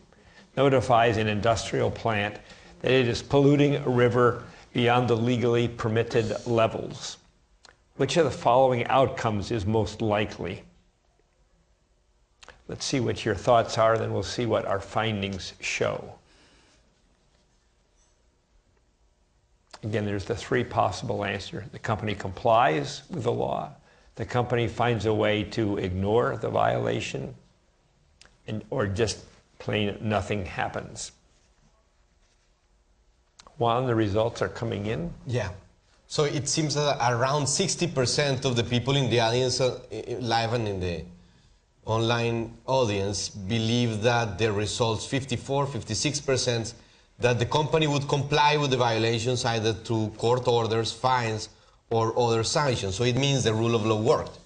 notifies an industrial plant that it is polluting a river beyond the legally permitted levels. Which of the following outcomes is most likely? Let's see what your thoughts are, then we'll see what our findings show. Again, there's the three possible answers. The company complies with the law, the company finds a way to ignore the violation, or just plain nothing happens. Juan, the results are coming in? Yeah. So it seems that around 60% of the people in the audience, live and in the online audience, believe that the results, 56%, that the company would comply with the violations either through court orders, fines, or other sanctions. So it means the rule of law worked.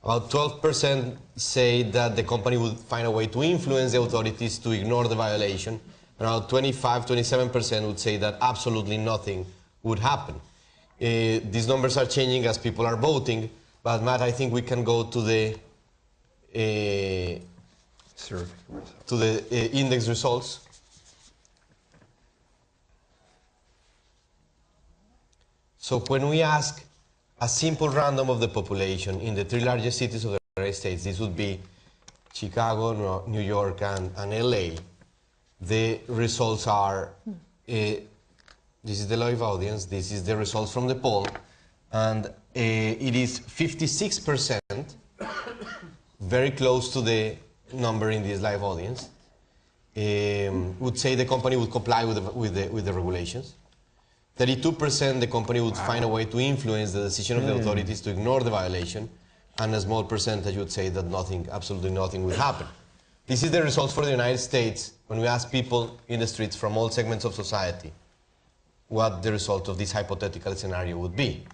About 12% say that the company would find a way to influence the authorities to ignore the violation. Around 27% would say that absolutely nothing would happen. These numbers are changing as people are voting, but Matt, I think we can go to the index results. So when we ask a simple random of the population in the three largest cities of the United States, this would be Chicago, New York, and LA, the results are, this is the live audience, this is the results from the poll, and it is 56%, very close to the number in this live audience, would say the company would comply with the regulations. 32% the company would find a way to influence the decision of the authorities to ignore the violation, and a small percentage would say that nothing, absolutely nothing would happen. This is the results for the United States when we ask people in the streets from all segments of society what the result of this hypothetical scenario would be.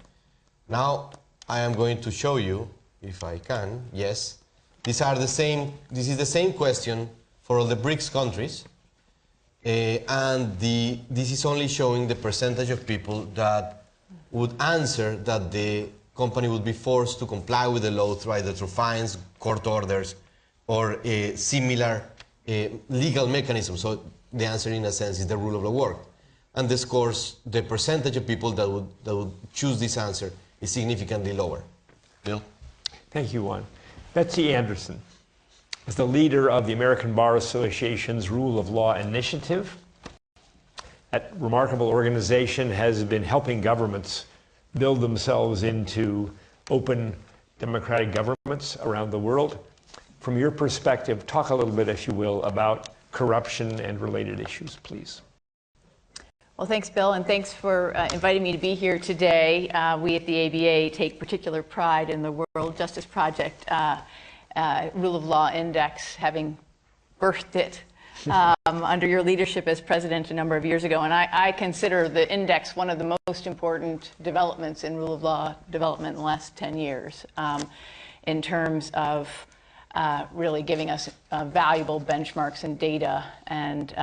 Now I am going to show you, if I can, yes, this is the same question for all the BRICS countries. And this is only showing the percentage of people that would answer that the company would be forced to comply with the law either through fines, court orders, or similar legal mechanisms. So the answer, in a sense, is the rule of law work. And this scores, the percentage of people that would choose this answer is significantly lower. Bill? Thank you, Juan. Betsy Anderson is the leader of the American Bar Association's Rule of Law Initiative. That remarkable organization has been helping governments build themselves into open democratic governments around the world. From your perspective, talk a little bit, if you will, about corruption and related issues, please. Well, thanks, Bill, and thanks for inviting me to be here today. We at the ABA take particular pride in the World Justice Project Rule of Law Index, having birthed it under your leadership as president a number of years ago. And I consider the index one of the most important developments in rule of law development in the last 10 years in terms of really giving us valuable benchmarks and data and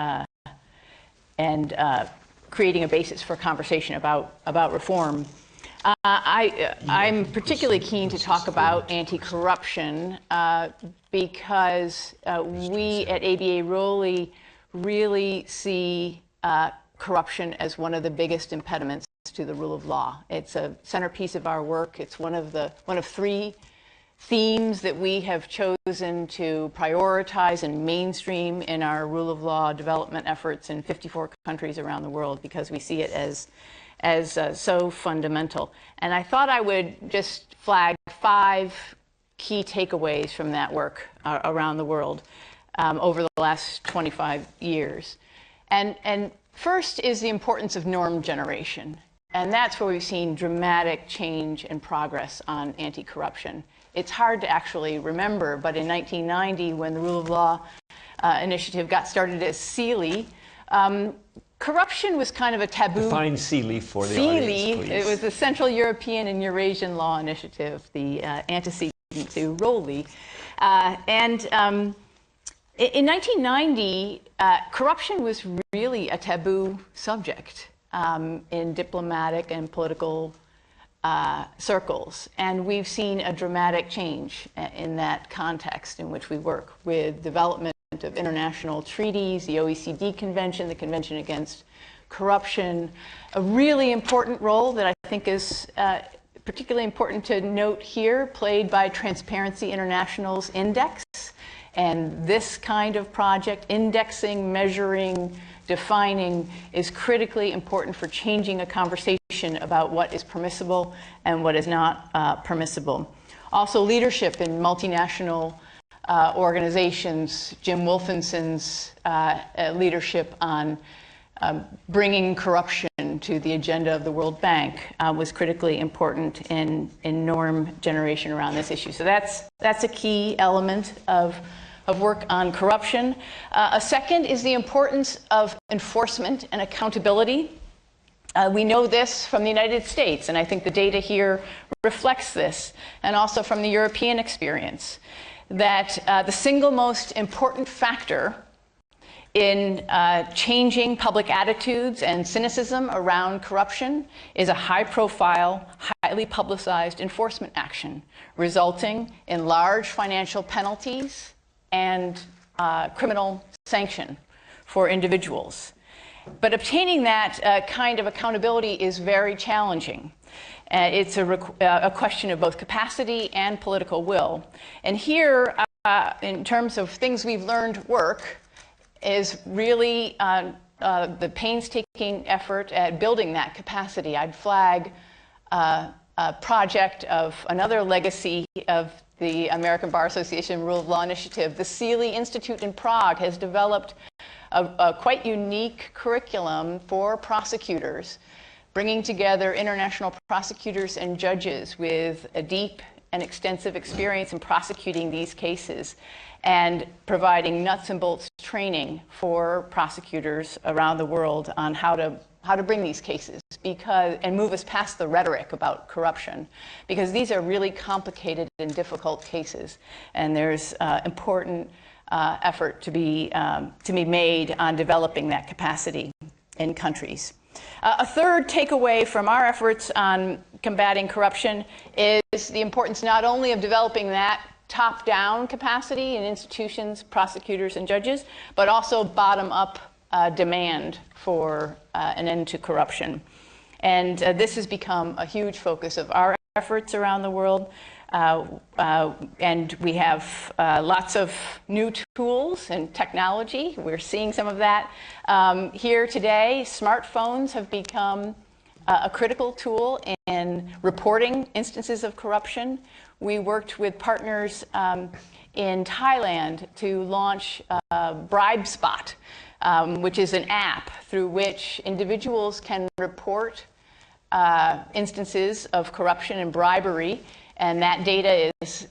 creating a basis for conversation about reform. I'm particularly keen to talk about anti-corruption because we at ABA really see corruption as one of the biggest impediments to the rule of law. It's a centerpiece of our work. It's one of three themes that we have chosen to prioritize and mainstream in our rule of law development efforts in 54 countries around the world because we see it as so fundamental. And I thought I would just flag 5 key takeaways from that work around the world over the last 25 years. And first is the importance of norm generation. And that's where we've seen dramatic change and progress on anti-corruption. It's hard to actually remember, but in 1990, when the Rule of Law Initiative got started as SEALI, corruption was kind of a taboo. Define SEALI for the audience, please. It was the Central European and Eurasian Law Initiative, the antecedent to ROLI. In 1990, corruption was really a taboo subject in diplomatic and political circles. And we've seen a dramatic change in that context in which we work with development of international treaties, the OECD Convention, the Convention Against Corruption, a really important role that I think is particularly important to note here, played by Transparency International's index. And this kind of project, indexing, measuring, defining, is critically important for changing a conversation about what is permissible and what is not permissible. Also, leadership in multinational organizations, Jim Wolfenson's leadership on bringing corruption to the agenda of the World Bank was critically important in norm generation around this issue. So that's a key element of work on corruption. A second is the importance of enforcement and accountability. We know this from the United States, and I think the data here reflects this, and also from the European experience, that the single most important factor in changing public attitudes and cynicism around corruption is a high-profile, highly publicized enforcement action, resulting in large financial penalties and criminal sanction for individuals. But obtaining that kind of accountability is very challenging. It's a question of both capacity and political will. And here, in terms of things we've learned work, is really the painstaking effort at building that capacity. I'd flag a project of another legacy of the American Bar Association Rule of Law Initiative. The SEALI Institute in Prague has developed a quite unique curriculum for prosecutors, bringing together international prosecutors and judges with a deep and extensive experience in prosecuting these cases, and providing nuts and bolts training for prosecutors around the world on how to bring these cases and move us past the rhetoric about corruption, because these are really complicated and difficult cases, and there's important effort to be made on developing that capacity in countries. A third takeaway from our efforts on combating corruption is the importance not only of developing that top-down capacity in institutions, prosecutors, and judges, but also bottom-up demand for an end to corruption. And this has become a huge focus of our efforts around the world. And we have lots of new tools and technology. We're seeing some of that here today. Smartphones have become a critical tool in reporting instances of corruption. We worked with partners in Thailand to launch BribeSpot, which is an app through which individuals can report instances of corruption and bribery, and that data is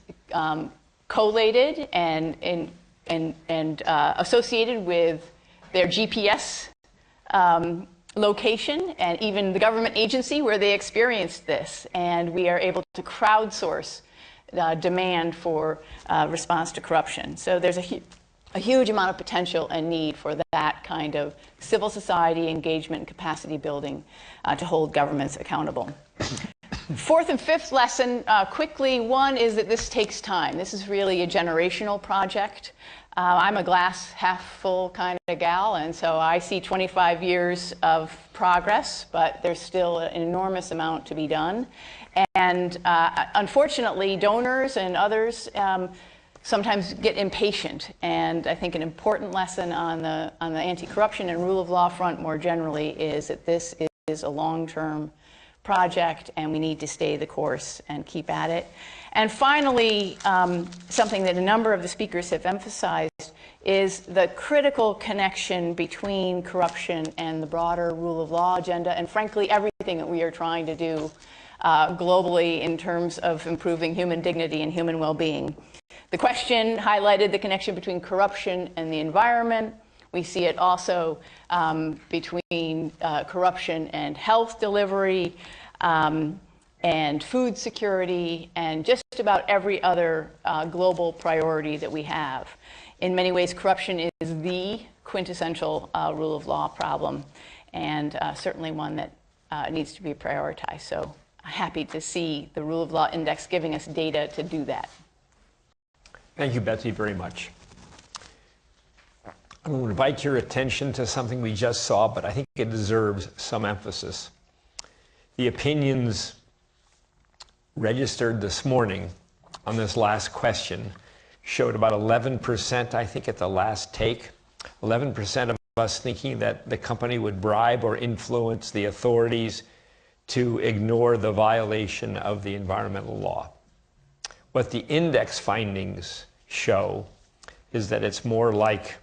collated and associated with their GPS location and even the government agency where they experienced this. And we are able to crowdsource demand for response to corruption. So there's a huge amount of potential and need for that kind of civil society engagement and capacity building to hold governments accountable. Fourth and fifth lesson, quickly, one is that this takes time. This is really a generational project. I'm a glass half full kind of gal, and so I see 25 years of progress, but there's still an enormous amount to be done. And unfortunately, donors and others sometimes get impatient. And I think an important lesson on the anti-corruption and rule of law front more generally is that this is a long-term project, and we need to stay the course and keep at it. And finally, something that a number of the speakers have emphasized is the critical connection between corruption and the broader rule of law agenda, and frankly, everything that we are trying to do globally in terms of improving human dignity and human well-being. The question highlighted the connection between corruption and the environment. We see it also between corruption and health delivery, and food security, and just about every other global priority that we have. In many ways, corruption is the quintessential rule of law problem, and certainly one that needs to be prioritized. So I'm happy to see the Rule of Law Index giving us data to do that. Thank you, Betsy, very much. I'm going to invite your attention to something we just saw, but I think it deserves some emphasis. The opinions registered this morning on this last question showed about 11%, I think, at the last take. 11% of us thinking that the company would bribe or influence the authorities to ignore the violation of the environmental law. What the index findings show is that it's more like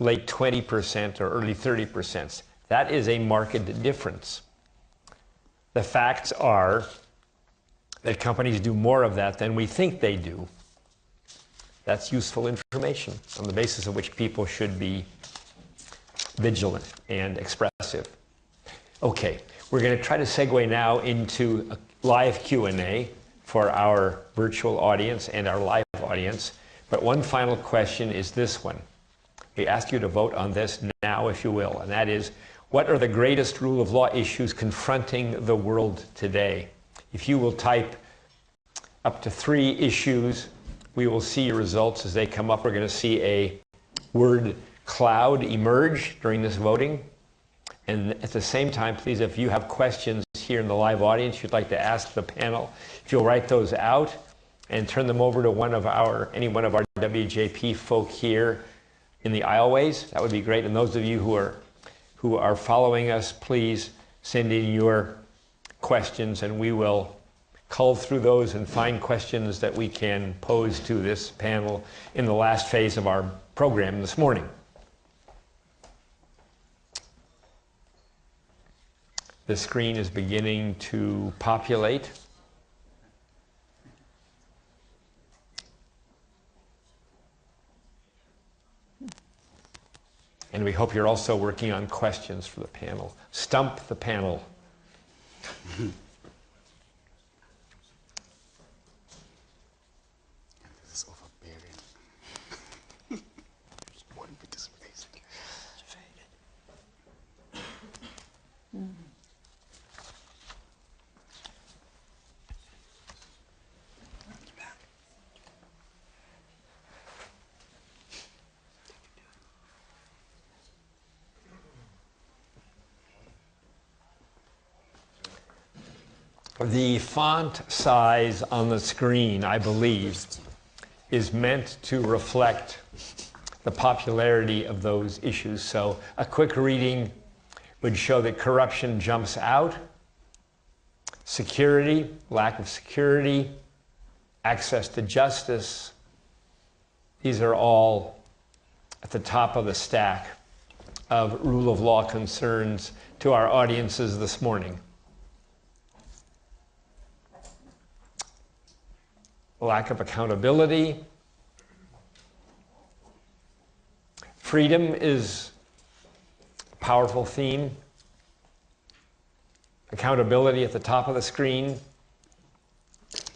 late 20% or early 30%. That is a marked difference. The facts are that companies do more of that than we think they do. That's useful information on the basis of which people should be vigilant and expressive. Okay, we're going to try to segue now into a live Q&A for our virtual audience and our live audience. But one final question is this one. We ask you to vote on this now, if you will, and that is, what are the greatest rule of law issues confronting the world today? If you will type up to 3 issues, we will see your results as they come up. We're going to see a word cloud emerge during this voting. And at the same time, please, if you have questions here in the live audience you'd like to ask the panel, if you'll write those out and turn them over to any one of our WJP folk here in the aisleways, that would be great. And those of you who are following us, please send in your questions, and we will cull through those and find questions that we can pose to this panel in the last phase of our program this morning. The screen is beginning to populate. And we hope you're also working on questions for the panel. Stump the panel. This is overbearing. One bit is amazing. The font size on the screen, I believe, is meant to reflect the popularity of those issues. So a quick reading would show that corruption jumps out, security, lack of security, access to justice. These are all at the top of the stack of rule of law concerns to our audiences this morning. Lack of accountability. Freedom is a powerful theme. Accountability at the top of the screen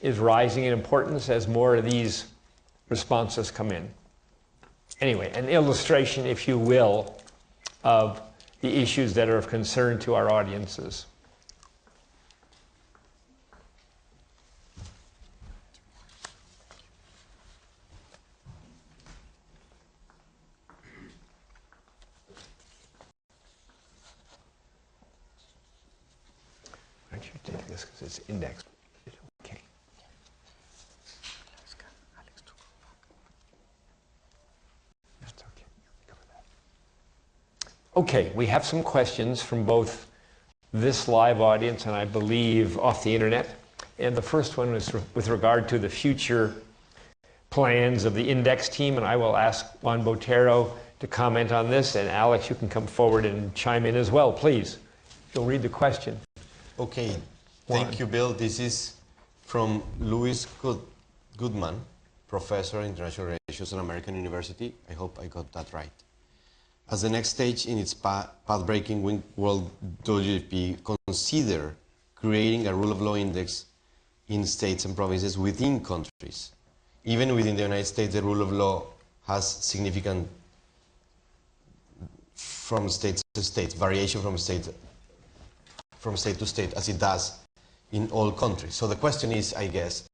is rising in importance as more of these responses come in. Anyway, an illustration, if you will, of the issues that are of concern to our audiences. Why don't you take this because it's indexed? Okay. That's okay. Cover that. Okay, we have some questions from both this live audience and I believe off the internet. And the first one is with regard to the future plans of the index team, and I will ask Juan Botero to comment on this, and Alex, you can come forward and chime in as well, please. You'll read the question. Okay, thank you, Bill. This is from Louis Goodman, Professor of International Relations at American University. I hope I got that right. As the next stage in its path-breaking World WJP, consider creating a rule of law index in states and provinces within countries. Even within the United States, the rule of law has significant from state to state, variation from state to state, as it does in all countries. So the question is, I guess,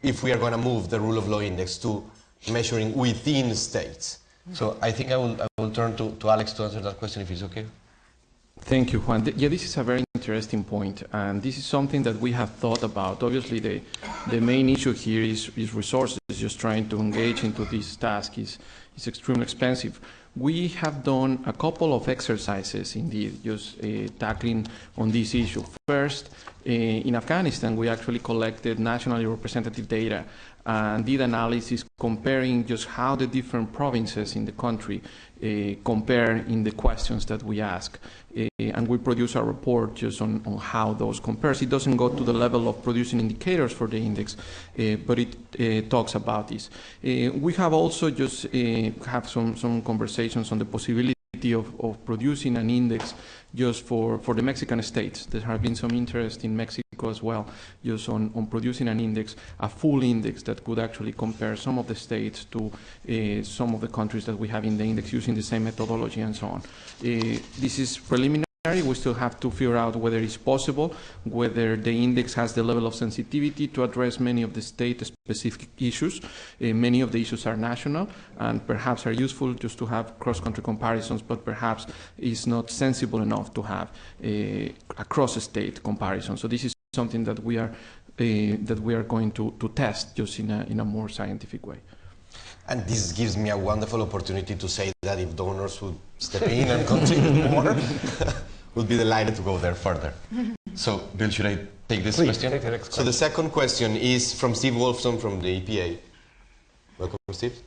if we are going to move the rule of law index to measuring within states. So I think I will turn to Alex to answer that question, if it's okay. Thank you, Juan. Yeah, this is a very interesting point, and this is something that we have thought about. Obviously, the main issue here is resources. Just trying to engage into this task is extremely expensive. We have done a couple of exercises, indeed, just tackling on this issue. First, in Afghanistan, we actually collected nationally representative data and did analysis comparing just how the different provinces in the country compare in the questions that we ask. And we produce a report just on how those compare. It doesn't go to the level of producing indicators for the index, but it talks about this. We have also just have some conversations on the possibility of producing an index just for the Mexican states. There has been some interest in Mexico as well, just on producing an index, a full index that could actually compare some of the states to some of the countries that we have in the index using the same methodology and so on. This is preliminary. We still have to figure out whether it's possible, whether the index has the level of sensitivity to address many of the state-specific issues. Many of the issues are national and perhaps are useful just to have cross-country comparisons, but perhaps it's not sensible enough to have a cross-state comparison. So this is something that we are going to test just in a more scientific way. And this gives me a wonderful opportunity to say that if donors would step in and contribute more, would be delighted to go there further. So, Bill, should I take this question? Take the next question? So the second question is from Steve Wolfson from the EPA. Welcome, Steve.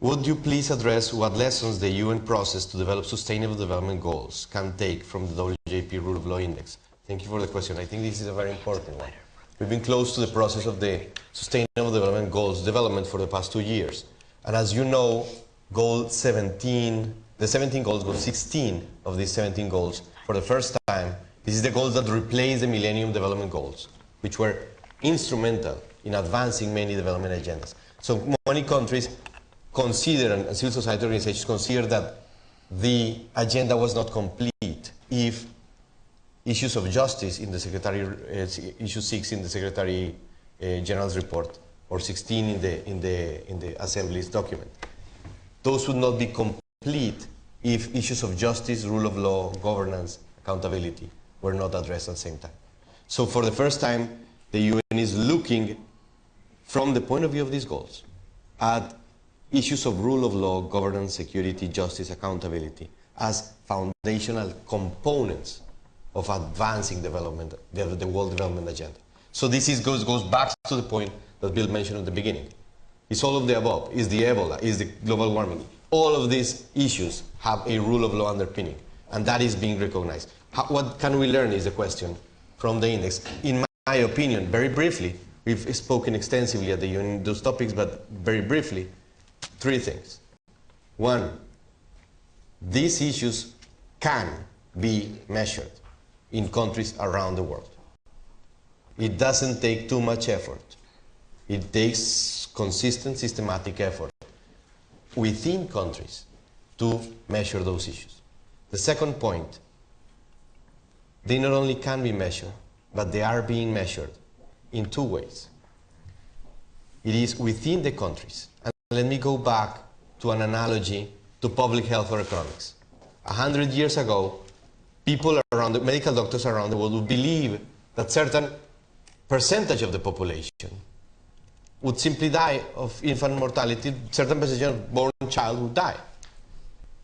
Would you please address what lessons the UN process to develop sustainable development goals can take from the WJP Rule of Law Index? Thank you for the question. I think this is a very important one. We've been close to the process of the Sustainable Development Goals development for the past 2 years. And as you know, goal 17, the 17 goals, goal 16 of these 17 goals, for the first time, this is the goals that replace the Millennium Development Goals, which were instrumental in advancing many development agendas. So many countries consider, and civil society organizations consider, that the agenda was not complete if issues of justice in the issue 6 in the Secretary General's report, or 16 in the Assembly's document. Those would not be complete if issues of justice, rule of law, governance, accountability were not addressed at the same time. So for the first time, the UN is looking from the point of view of these goals at issues of rule of law, governance, security, justice, accountability as foundational components of advancing development, the World Development Agenda. So this goes back to the point that Bill mentioned at the beginning. It's all of the above. It's the Ebola, it's the global warming. All of these issues have a rule of law underpinning, and that is being recognized. What can we learn is the question from the index. In my opinion, very briefly, we've spoken extensively at the UN on those topics, but very briefly, 3 things. 1, these issues can be measured in countries around the world. It doesn't take too much effort. It takes consistent, systematic effort within countries to measure those issues. The second point, they not only can be measured, but they are being measured in 2 ways. It is within the countries. And let me go back to an analogy to public health or economics. 100 years ago, people around, the medical doctors around the world would believe that certain percentage of the population would simply die of infant mortality, certain percentage of born child would die.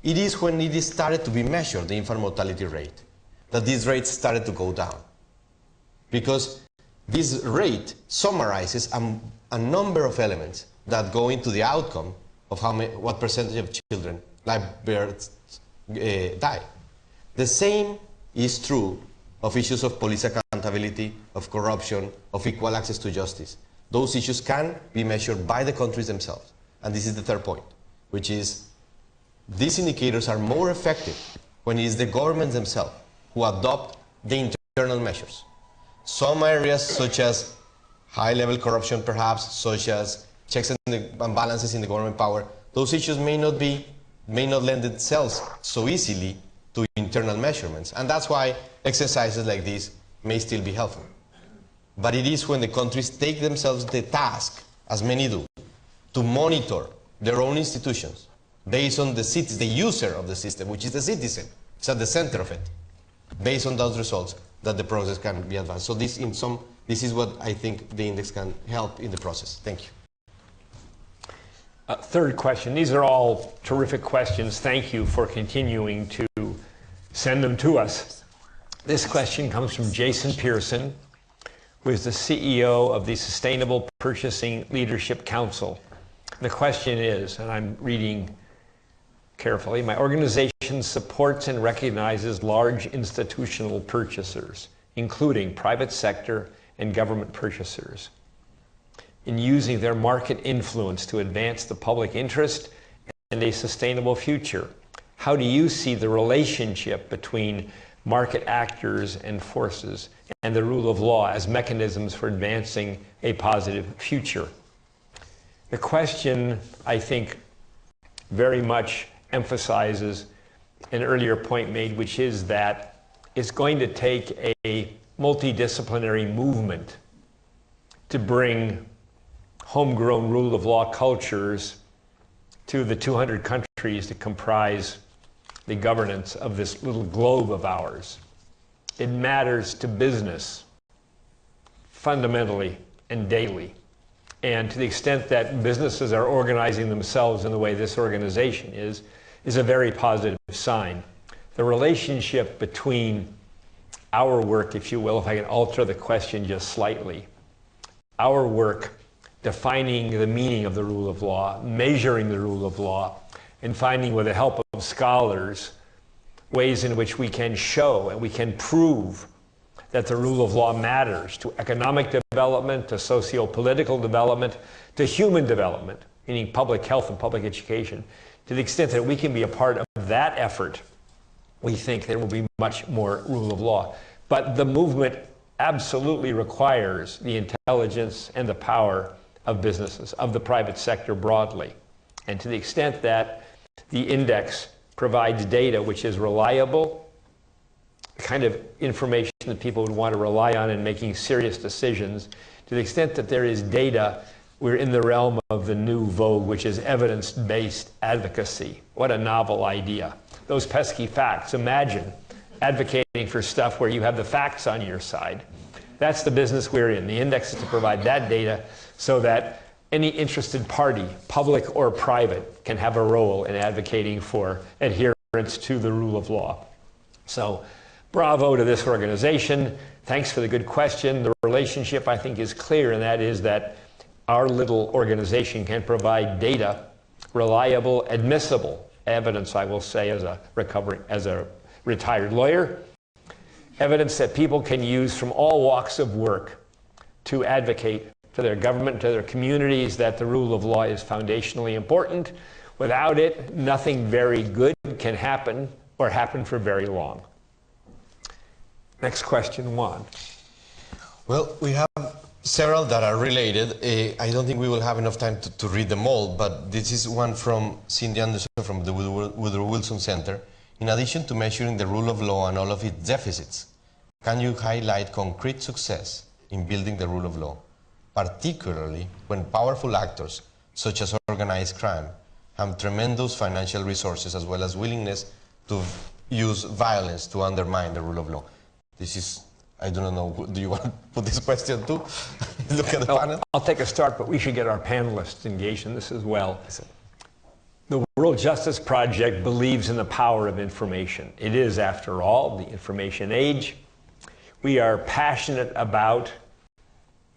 It is when it is started to be measured, the infant mortality rate, that these rates started to go down. Because this rate summarizes a number of elements that go into the outcome of what percentage of children, live births, die. The same is true of issues of police accountability, of corruption, of equal access to justice. Those issues can be measured by the countries themselves. And this is the third point, which is these indicators are more effective when it is the governments themselves who adopt the internal measures. Some areas, such as high-level corruption perhaps, such as checks and balances in the government power, those issues may not lend themselves so easily to internal measurements. And that's why exercises like this may still be helpful. But it is when the countries take themselves the task, as many do, to monitor their own institutions based on the user of the system, which is the citizen. It's at the center of it. Based on those results, that the process can be advanced. So this is what I think the index can help in the process. Thank you. Third question. These are all terrific questions. Thank you for continuing to send them to us. This question comes from Jason Pearson, who is the CEO of the Sustainable Purchasing Leadership Council. The question is, and I'm reading carefully, my organization supports and recognizes large institutional purchasers, including private sector and government purchasers, in using their market influence to advance the public interest and a sustainable future. How do you see the relationship between market actors and forces and the rule of law as mechanisms for advancing a positive future? The question, I think, very much emphasizes an earlier point made, which is that it's going to take a multidisciplinary movement to bring homegrown rule of law cultures to the 200 countries that comprise the governance of this little globe of ours. It matters to business fundamentally and daily. And to the extent that businesses are organizing themselves in the way this organization is a very positive sign. The relationship between our work, if you will, if I can alter the question just slightly, our work defining the meaning of the rule of law, measuring the rule of law, and finding with the help of scholars ways in which we can show and we can prove that the rule of law matters to economic development, to socio-political development, to human development, meaning public health and public education. To the extent that we can be a part of that effort, we think there will be much more rule of law. But the movement absolutely requires the intelligence and the power of businesses, of the private sector broadly. And to the extent that the index provides data which is reliable, kind of information that people would want to rely on in making serious decisions, to the extent that there is data, we're in the realm of the new vogue, which is evidence-based advocacy. What a novel idea. Those pesky facts. Imagine advocating for stuff where you have the facts on your side. That's the business we're in. The index is to provide that data so that any interested party, public or private, can have a role in advocating for adherence to the rule of law. So, bravo to this organization. Thanks for the good question. The relationship, I think, is clear, and that is that our little organization can provide data, reliable, admissible evidence, I will say, as a retired lawyer, evidence that people can use from all walks of work to advocate to their government, to their communities, that the rule of law is foundationally important. Without it, nothing very good can happen or happen for very long. Next question, Juan. Well, we have several that are related. I don't think we will have enough time to read them all, but this is one from Cindy Anderson from the Woodrow Wilson Center. In addition to measuring the rule of law and all of its deficits, can you highlight concrete success in building the rule of law, particularly when powerful actors, such as organized crime, have tremendous financial resources as well as willingness to use violence to undermine the rule of law? This is, I don't know, do you want to put this question too? Look at the panel. I'll take a start, but we should get our panelists engaged in this as well. The World Justice Project believes in the power of information. It is, after all, the information age. We are passionate about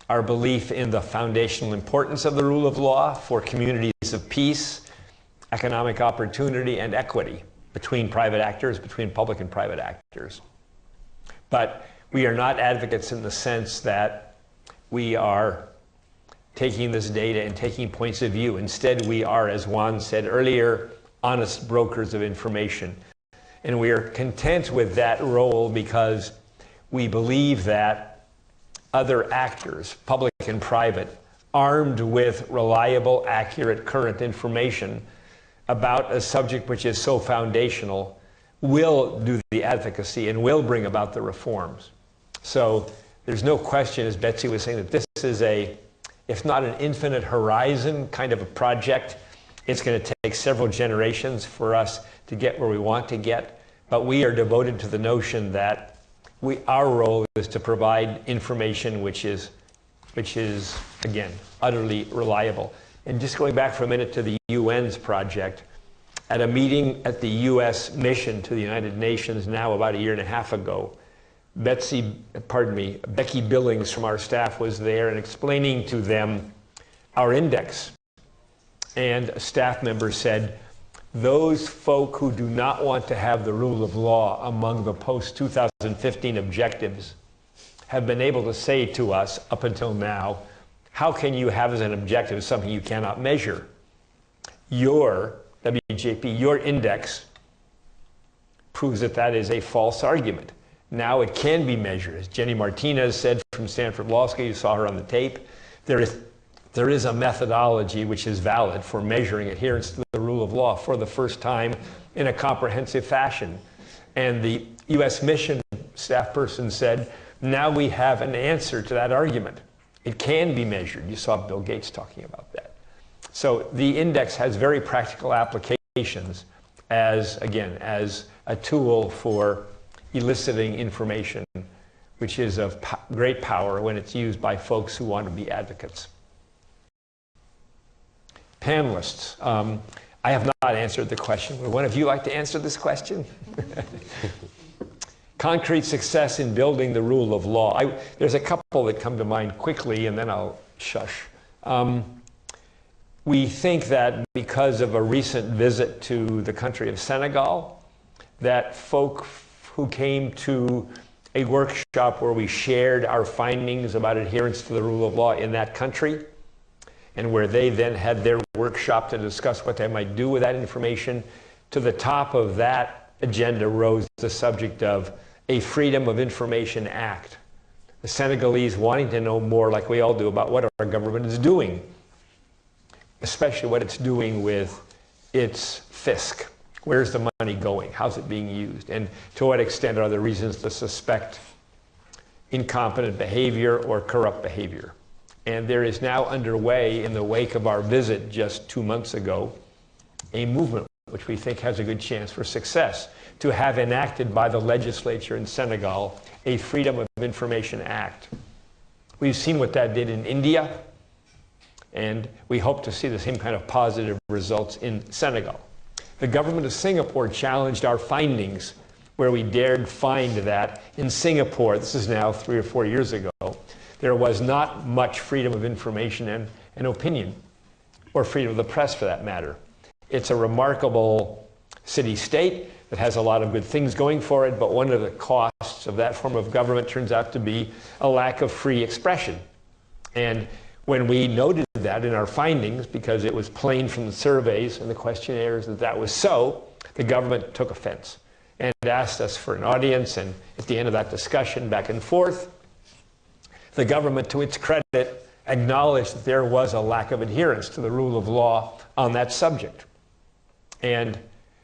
our belief in the foundational importance of the rule of law for communities of peace, economic opportunity, and equity between private actors, between public and private actors. But we are not advocates in the sense that we are taking this data and taking points of view. Instead, we are, as Juan said earlier, honest brokers of information. And we are content with that role because we believe that other actors, public and private, armed with reliable, accurate, current information about a subject which is so foundational, will do the advocacy and will bring about the reforms. So there's no question, as Betsy was saying, that this is a, if not an infinite horizon kind of a project, it's going to take several generations for us to get where we want to get. But we are devoted to the notion that our role is to provide information which is, again, utterly reliable. And just going back for a minute to the UN's project, at a meeting at the U.S. mission to the United Nations now about a year and a half ago, Becky Billings from our staff was there and explaining to them our index. And a staff member said, those folk who do not want to have the rule of law among the post-2015 objectives have been able to say to us up until now, how can you have as an objective something you cannot measure? Your WJP, your index, proves that that is a false argument. Now it can be measured. As Jenny Martinez said from Stanford Law School, you saw her on the tape, there is a methodology which is valid for measuring adherence to the rule of law for the first time in a comprehensive fashion. And the U.S. mission staff person said, now we have an answer to that argument. It can be measured. You saw Bill Gates talking about that. So the index has very practical applications as, again, as a tool for eliciting information, which is of great power when it's used by folks who want to be advocates. Panelists, I have not answered the question. Would one of you like to answer this question? Concrete success in building the rule of law. There's a couple that come to mind quickly, and then I'll shush. We think that because of a recent visit to the country of Senegal, that folk who came to a workshop where we shared our findings about adherence to the rule of law in that country, and where they then had their workshop to discuss what they might do with that information, to the top of that agenda rose the subject of a Freedom of Information Act. The Senegalese wanting to know more, like we all do, about what our government is doing, especially what it's doing with its fisc. Where's the money going? How's it being used? And to what extent are there reasons to suspect incompetent behavior or corrupt behavior? And there is now underway, in the wake of our visit just 2 months ago, a movement which we think has a good chance for success, to have enacted by the legislature in Senegal a Freedom of Information Act, We've seen what that did in India, and we hope to see the same kind of positive results in Senegal. The government of Singapore challenged our findings where we dared find that in Singapore, this is now 3 or 4 years ago, there was not much freedom of information and opinion, or freedom of the press for that matter. It's a remarkable city-state that has a lot of good things going for it, but one of the costs of that form of government turns out to be a lack of free expression. And when we noted that in our findings, because it was plain from the surveys and the questionnaires that that was so, the government took offense and asked us for an audience, and at the end of that discussion, back and forth, the government, to its credit, acknowledged that there was a lack of adherence to the rule of law on that subject. And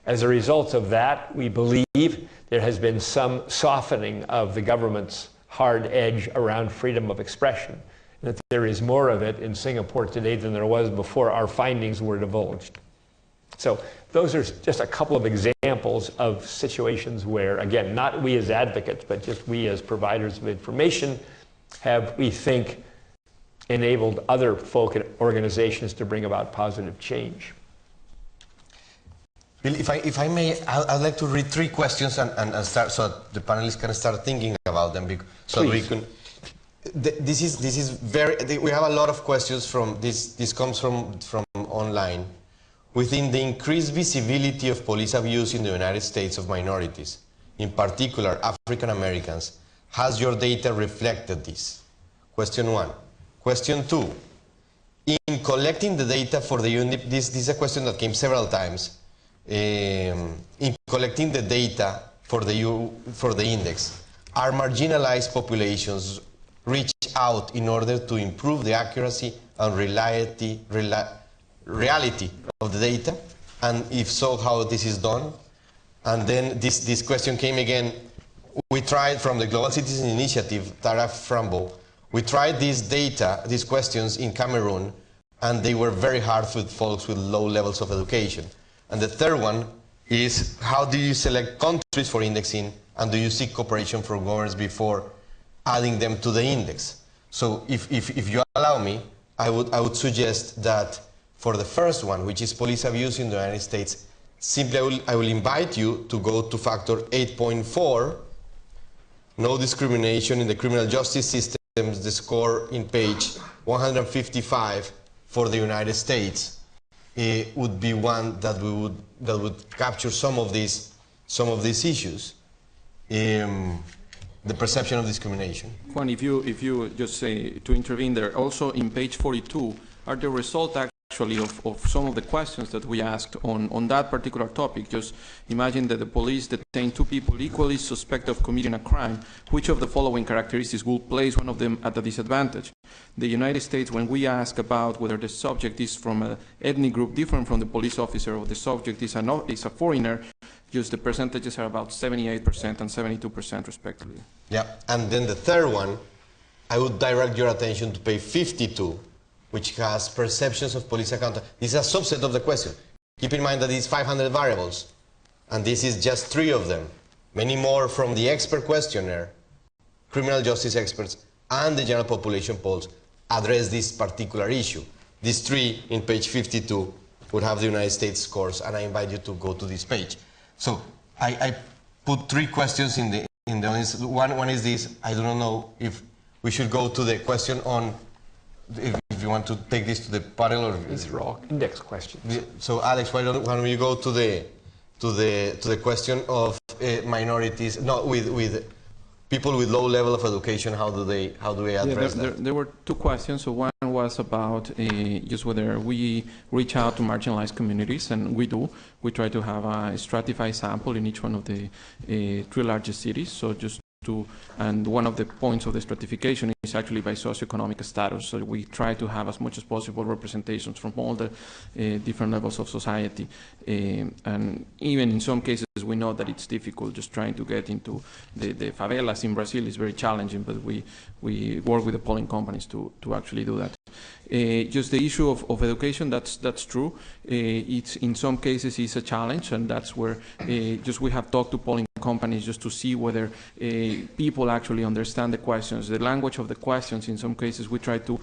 as a result of that, we believe there has been some softening of the government's hard edge around freedom of expression, that there is more of it in Singapore today than there was before our findings were divulged. So those are just a couple of examples of situations where, again, not we as advocates, but just we as providers of information have, we think, enabled other folk and organizations to bring about positive change. Bill, if I may, I'd like to read 3 questions and start, so the panelists can start thinking about them. So we can. This is very. We have a lot of questions from this. This comes from online. Within the increased visibility of police abuse in the United States of minorities, in particular African Americans, has your data reflected this? Question 1. Question 2. In collecting the data for the unit, this is a question that came several times. In collecting the data for the index, are marginalized populations reached out in order to improve the accuracy and reality of the data? And if so, how this is done? And then this question came again. We tried from the Global Citizen Initiative, Tara Frambo, we tried these data, these questions in Cameroon, and they were very hard for folks with low levels of education. And the third one is, how do you select countries for indexing, and do you seek cooperation from governments before adding them to the index? So if you allow me, I would suggest that for the first one, which is police abuse in the United States, simply I will invite you to go to factor 8.4, no discrimination in the criminal justice systems, the score in page 155 for the United States. It would be one that would capture some of these issues, the perception of discrimination. Juan, if you just say to intervene there, also in page 42 are the result actually of some of the questions that we asked on that particular topic. Just imagine that the police detain 2 people equally suspected of committing a crime. Which of the following characteristics will place one of them at a disadvantage? The United States, when we ask about whether the subject is from an ethnic group different from the police officer, or the subject is a foreigner, just the percentages are about 78% and 72% respectively. Yeah, and then the third one, I would direct your attention to page 52, which has perceptions of police accountability. This is a subset of the question. Keep in mind that it's 500 variables, and this is just 3 of them. Many more from the expert questionnaire, criminal justice experts, and the general population polls address this particular issue. These 3 in page 52 would have the United States scores, and I invite you to go to this page. So I put 3 questions in the audience. One is this. I don't know if we should go to the question on, if you want to take this to the panel, or it's raw index question. So Alex, why don't you go to the question of minorities, not with people with low level of education? How do we address that? There were 2 questions. So one was about just whether we reach out to marginalized communities, and we do. We try to have a stratified sample in each one of the 3 largest cities. So just and one of the points of the stratification is actually by socioeconomic status. So we try to have as much as possible representations from all the different levels of society. And even in some cases, we know that it's difficult. Just trying to get into the favelas in Brazil is very challenging, but we work with the polling companies to actually do that. Just the issue of education, that's true. It's in some cases is a challenge, and that's where just we have talked to polling companies just to see whether people actually understand the questions, the language of the questions. In some cases, we try to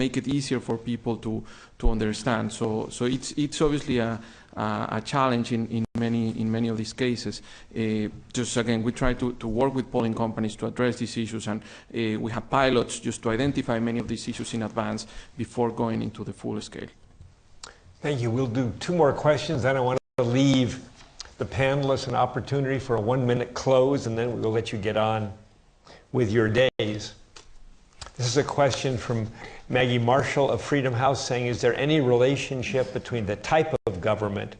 make it easier for people to understand. So it's obviously a challenge in many of these cases. Just again, we try to work with polling companies to address these issues, and we have pilots just to identify many of these issues in advance before going into the full scale. Thank you. We'll do 2 more questions, then I want to leave the panelists an opportunity for a 1-minute close, and then we'll let you get on with your days. This is a question from Maggie Marshall of Freedom House saying, is there any relationship between the type of government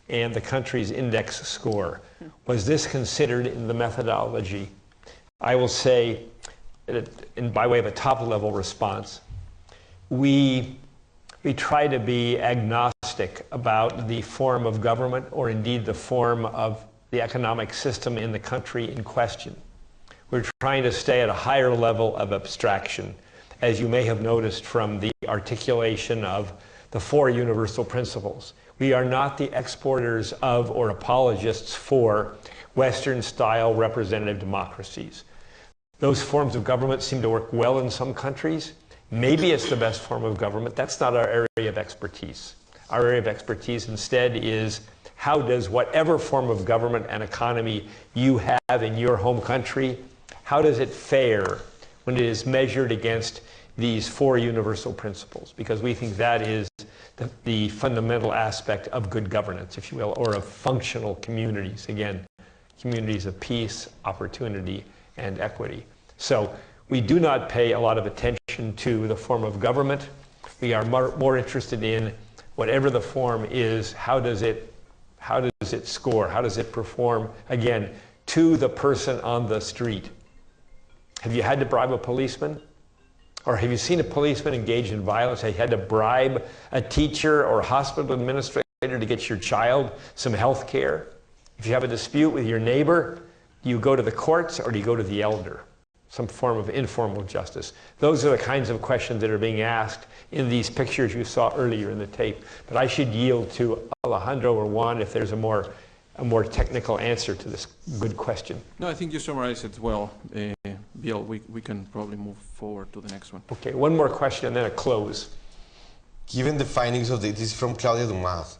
and the country's index score? Was this considered in the methodology? I will say, by way of a top-level response, we try to be agnostic about the form of government or indeed the form of the economic system in the country in question. We're trying to stay at a higher level of abstraction, as you may have noticed from the articulation of the 4 universal principles. We are not the exporters of or apologists for Western-style representative democracies. Those forms of government seem to work well in some countries. Maybe it's the best form of government. That's not our area of expertise. Our area of expertise instead is how does whatever form of government and economy you have in your home country, how does it fare when it is measured against these 4 universal principles? Because we think that is the fundamental aspect of good governance, if you will, or of functional communities. Again, communities of peace, opportunity, and equity. So we do not pay a lot of attention to the form of government. We are more interested in whatever the form is, how does it score? How does it perform, again, to the person on the street? Have you had to bribe a policeman? Or have you seen a policeman engage in violence? Have you had to bribe a teacher or a hospital administrator to get your child some health care? If you have a dispute with your neighbor, do you go to the courts or do you go to the elder? Some form of informal justice. Those are the kinds of questions that are being asked in these pictures you saw earlier in the tape. But I should yield to Alejandro or Juan if there's a more technical answer to this good question. No, I think you summarized it well, Bill. We can probably move forward to the next one. Okay, one more question and then a close. Given the findings of this is from Claudia Dumas,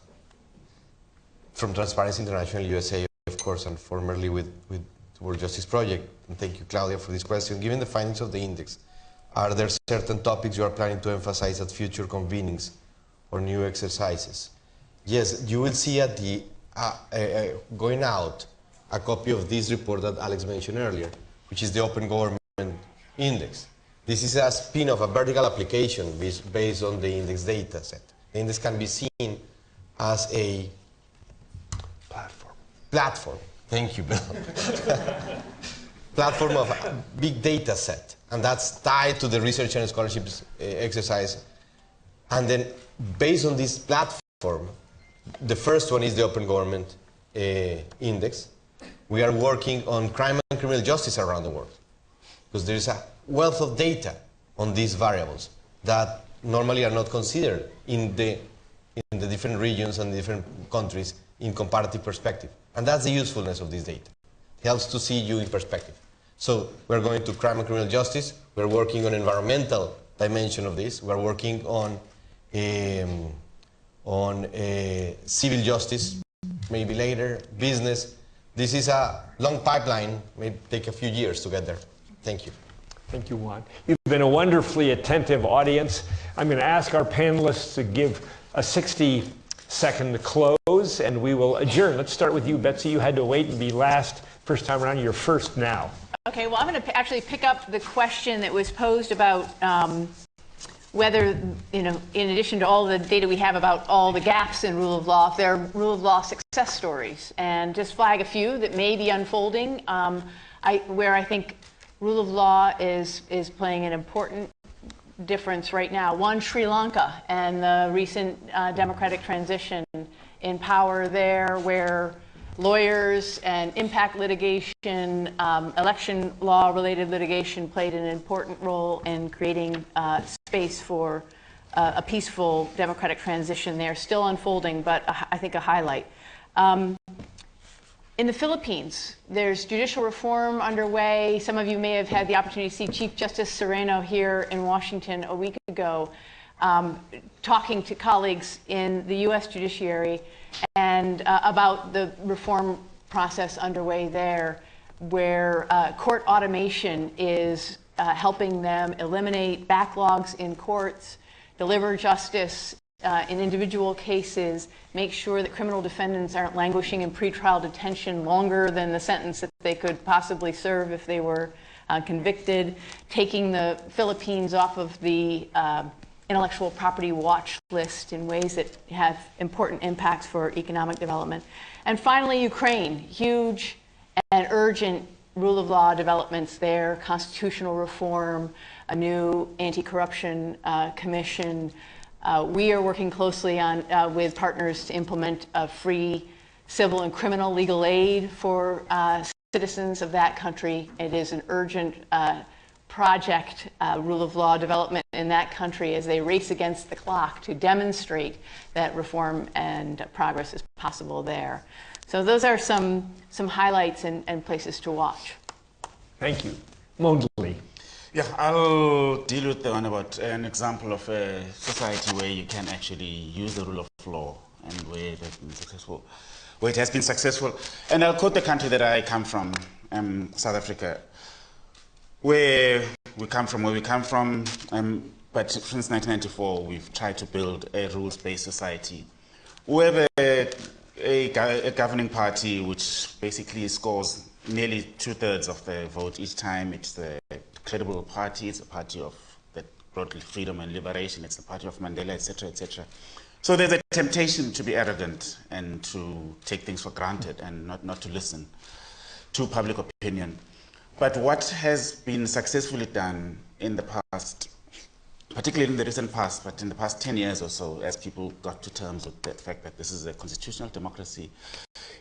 from Transparency International USA, of course, and formerly with World Justice Project. And thank you, Claudia, for this question. Given the findings of the index, are there certain topics you are planning to emphasize at future convenings or new exercises? Yes, you will see at the going out a copy of this report that Alex mentioned earlier, which is the Open Government Index. This is a spin-off, a vertical application based on the index data set. The index can be seen as a platform. Thank you, Bill. Platform of a big data set, and that's tied to the research and scholarships exercise. And then based on this platform, the first one is the Open Government Index. We are working on crime and criminal justice around the world, because there is a wealth of data on these variables that normally are not considered in the different regions and different countries in comparative perspective. And that's the usefulness of this data. It helps to see you in perspective. So we're going to crime and criminal justice. We're working on environmental dimension of this. We're working on civil justice, maybe later, business. This is a long pipeline. May take a few years to get there. Thank you. Thank you, Juan. You've been a wonderfully attentive audience. I'm going to ask our panelists to give a 60-second close, and we will adjourn. Let's start with you, Betsy. You had to wait and be last first time around. You're first now. Okay, well, I'm going to actually pick up the question that was posed about whether, in addition to all the data we have about all the gaps in rule of law, if there are rule of law success stories, and just flag a few that may be unfolding, where I think rule of law is playing an important difference right now. One, Sri Lanka and the recent democratic transition in power there, where lawyers and impact litigation, election law related litigation played an important role in creating space for a peaceful democratic transition there. Still unfolding, but I think a highlight. In the Philippines, there's judicial reform underway. Some of you may have had the opportunity to see Chief Justice Sereno here in Washington a week ago, talking to colleagues in the U.S. judiciary and about the reform process underway there, where court automation is helping them eliminate backlogs in courts, deliver justice in individual cases, make sure that criminal defendants aren't languishing in pretrial detention longer than the sentence that they could possibly serve if they were convicted, taking the Philippines off of the intellectual property watch list in ways that have important impacts for economic development. And finally, Ukraine, huge and urgent rule of law developments there, constitutional reform, a new anti-corruption commission. We are working closely with partners to implement a free civil and criminal legal aid for citizens of that country. It is an urgent project, rule of law development in that country as they race against the clock to demonstrate that reform and progress is possible there. So those are some highlights and places to watch. Thank you. Mondley. Yeah, I'll deal with the one about an example of a society where you can actually use the rule of law and where it has been successful. Where it has been successful. And I'll quote the country that I come from, South Africa, where we come from, but since 1994 we've tried to build a rules-based society. We have a governing party which basically scores nearly 2/3 of the vote each time. It's the credible party, it's a party of that brought freedom and liberation, it's the party of Mandela, etc., etc. So there's a temptation to be arrogant and to take things for granted and not to listen to public opinion. But what has been successfully done in the past, particularly in the recent past, but in the past 10 years or so, as people got to terms with the fact that this is a constitutional democracy,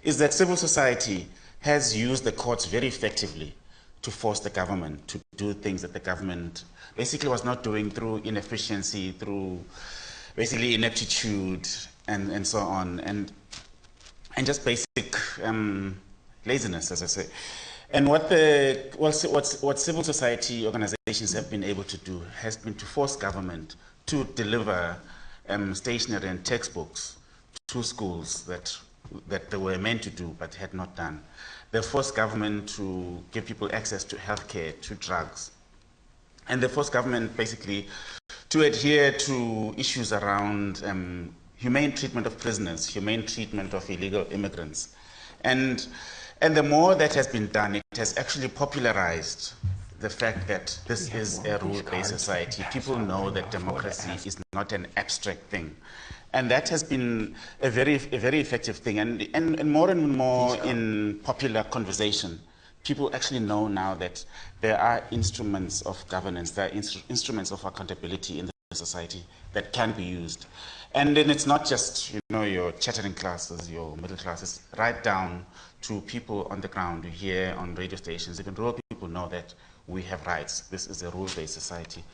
is that civil society has used the courts very effectively to force the government to do things that the government basically was not doing, through inefficiency, through basically ineptitude, and so on, and just basic laziness, as I say. And what civil society organizations have been able to do has been to force government to deliver stationery and textbooks to schools that they were meant to do but had not done. They forced government to give people access to healthcare, to drugs. And they forced government basically to adhere to issues around humane treatment of prisoners, humane treatment of illegal immigrants. And the more that has been done, it has actually popularized the fact that this is a rule-based society. People know that democracy is not an abstract thing. And that has been a very effective thing. And more in popular conversation, people actually know now that there are instruments of governance, there are instruments of accountability in the society that can be used. And then it's not just, your chattering classes, your middle classes, right down to people on the ground. You hear on radio stations, even rural people know that we have rights. This is a rule-based society.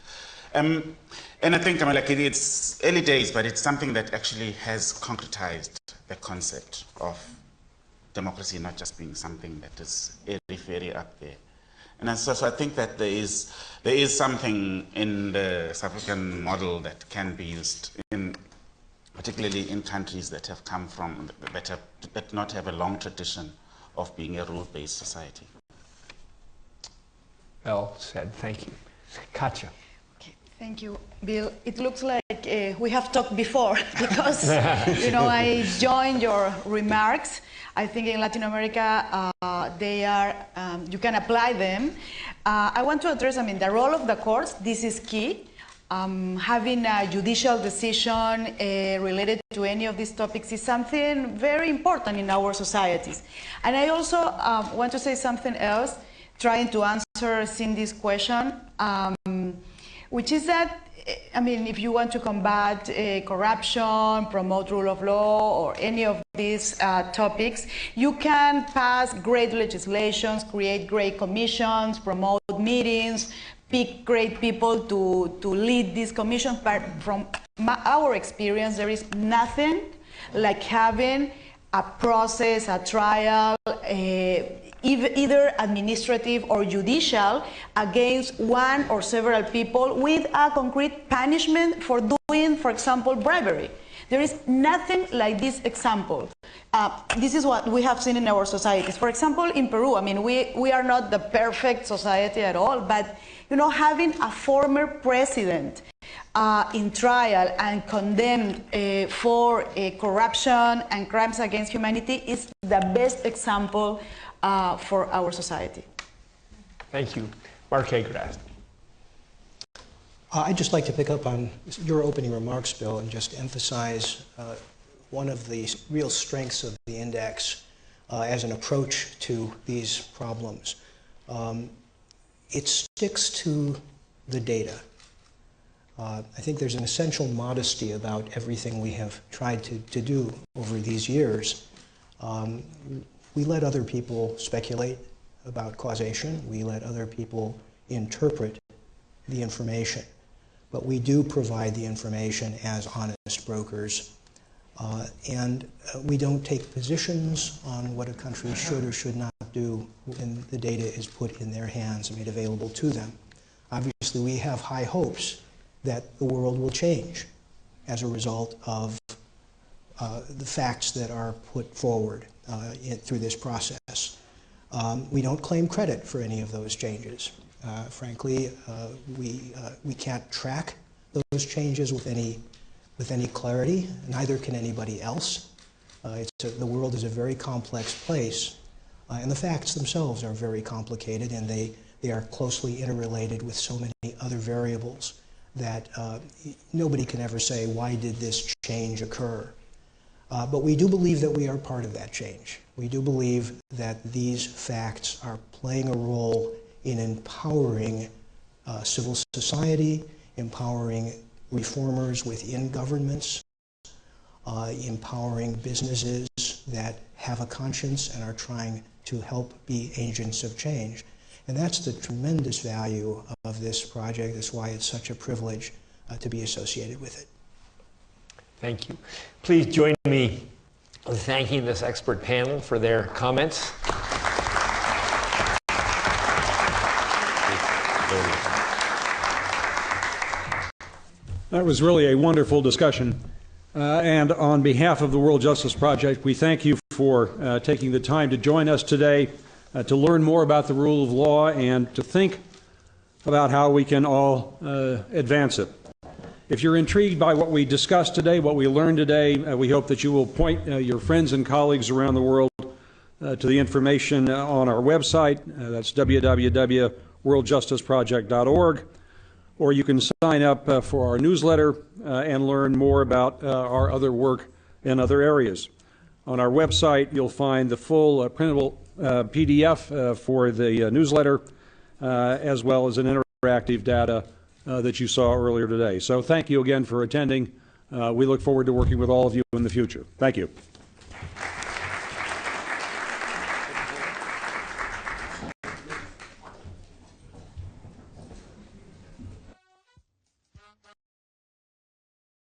And I think it's early days, but it's something that actually has concretized the concept of democracy not just being something that is very up there. And so I think that there is something in the South African model that can be used particularly in countries that have come from, that not have a long tradition of being a rule-based society. Well said, thank you. Katja. Okay, thank you, Bill. It looks like we have talked before because, I joined your remarks. I think in Latin America, they are, you can apply them. I want to address, the role of the courts. This is key. Having a judicial decision related to any of these topics is something very important in our societies. And I also want to say something else, trying to answer Cindy's question, which is that, if you want to combat corruption, promote rule of law, or any of these topics, you can pass great legislations, create great commissions, promote meetings, pick great people to lead these commissions, but from our experience, there is nothing like having a process, a trial, either administrative or judicial, against one or several people with a concrete punishment for doing, for example, bribery. There is nothing like this example. This is what we have seen in our societies. For example, in Peru, I mean, we are not the perfect society at all, but having a former president in trial and condemned for corruption and crimes against humanity is the best example for our society. Thank you. Mark Agrast. I'd just like to pick up on your opening remarks, Bill, and just emphasize one of the real strengths of the index as an approach to these problems. It sticks to the data. I think there's an essential modesty about everything we have tried to do over these years. We let other people speculate about causation. We let other people interpret the information. But we do provide the information as honest brokers. And we don't take positions on what a country should or should not do when the data is put in their hands and made available to them. Obviously, we have high hopes that the world will change as a result of the facts that are put forward through this process. We don't claim credit for any of those changes. Frankly, we can't track those changes with any clarity. Neither can anybody else. The world is a very complex place, and the facts themselves are very complicated, and they are closely interrelated with so many other variables that nobody can ever say, why did this change occur? But we do believe that we are part of that change. We do believe that these facts are playing a role in empowering civil society, empowering reformers within governments, empowering businesses that have a conscience and are trying to help be agents of change. And that's the tremendous value of this project. That's why it's such a privilege to be associated with it. Thank you. Please join me in thanking this expert panel for their comments. That was really a wonderful discussion. And on behalf of the World Justice Project, we thank you for taking the time to join us today to learn more about the rule of law and to think about how we can all advance it. If you're intrigued by what we discussed today, what we learned today, we hope that you will point your friends and colleagues around the world to the information on our website. That's www.worldjusticeproject.org. Or you can sign up for our newsletter and learn more about our other work in other areas. On our website, you'll find the full printable PDF for the newsletter, as well as an interactive data that you saw earlier today. So thank you again for attending. We look forward to working with all of you in the future. Thank you.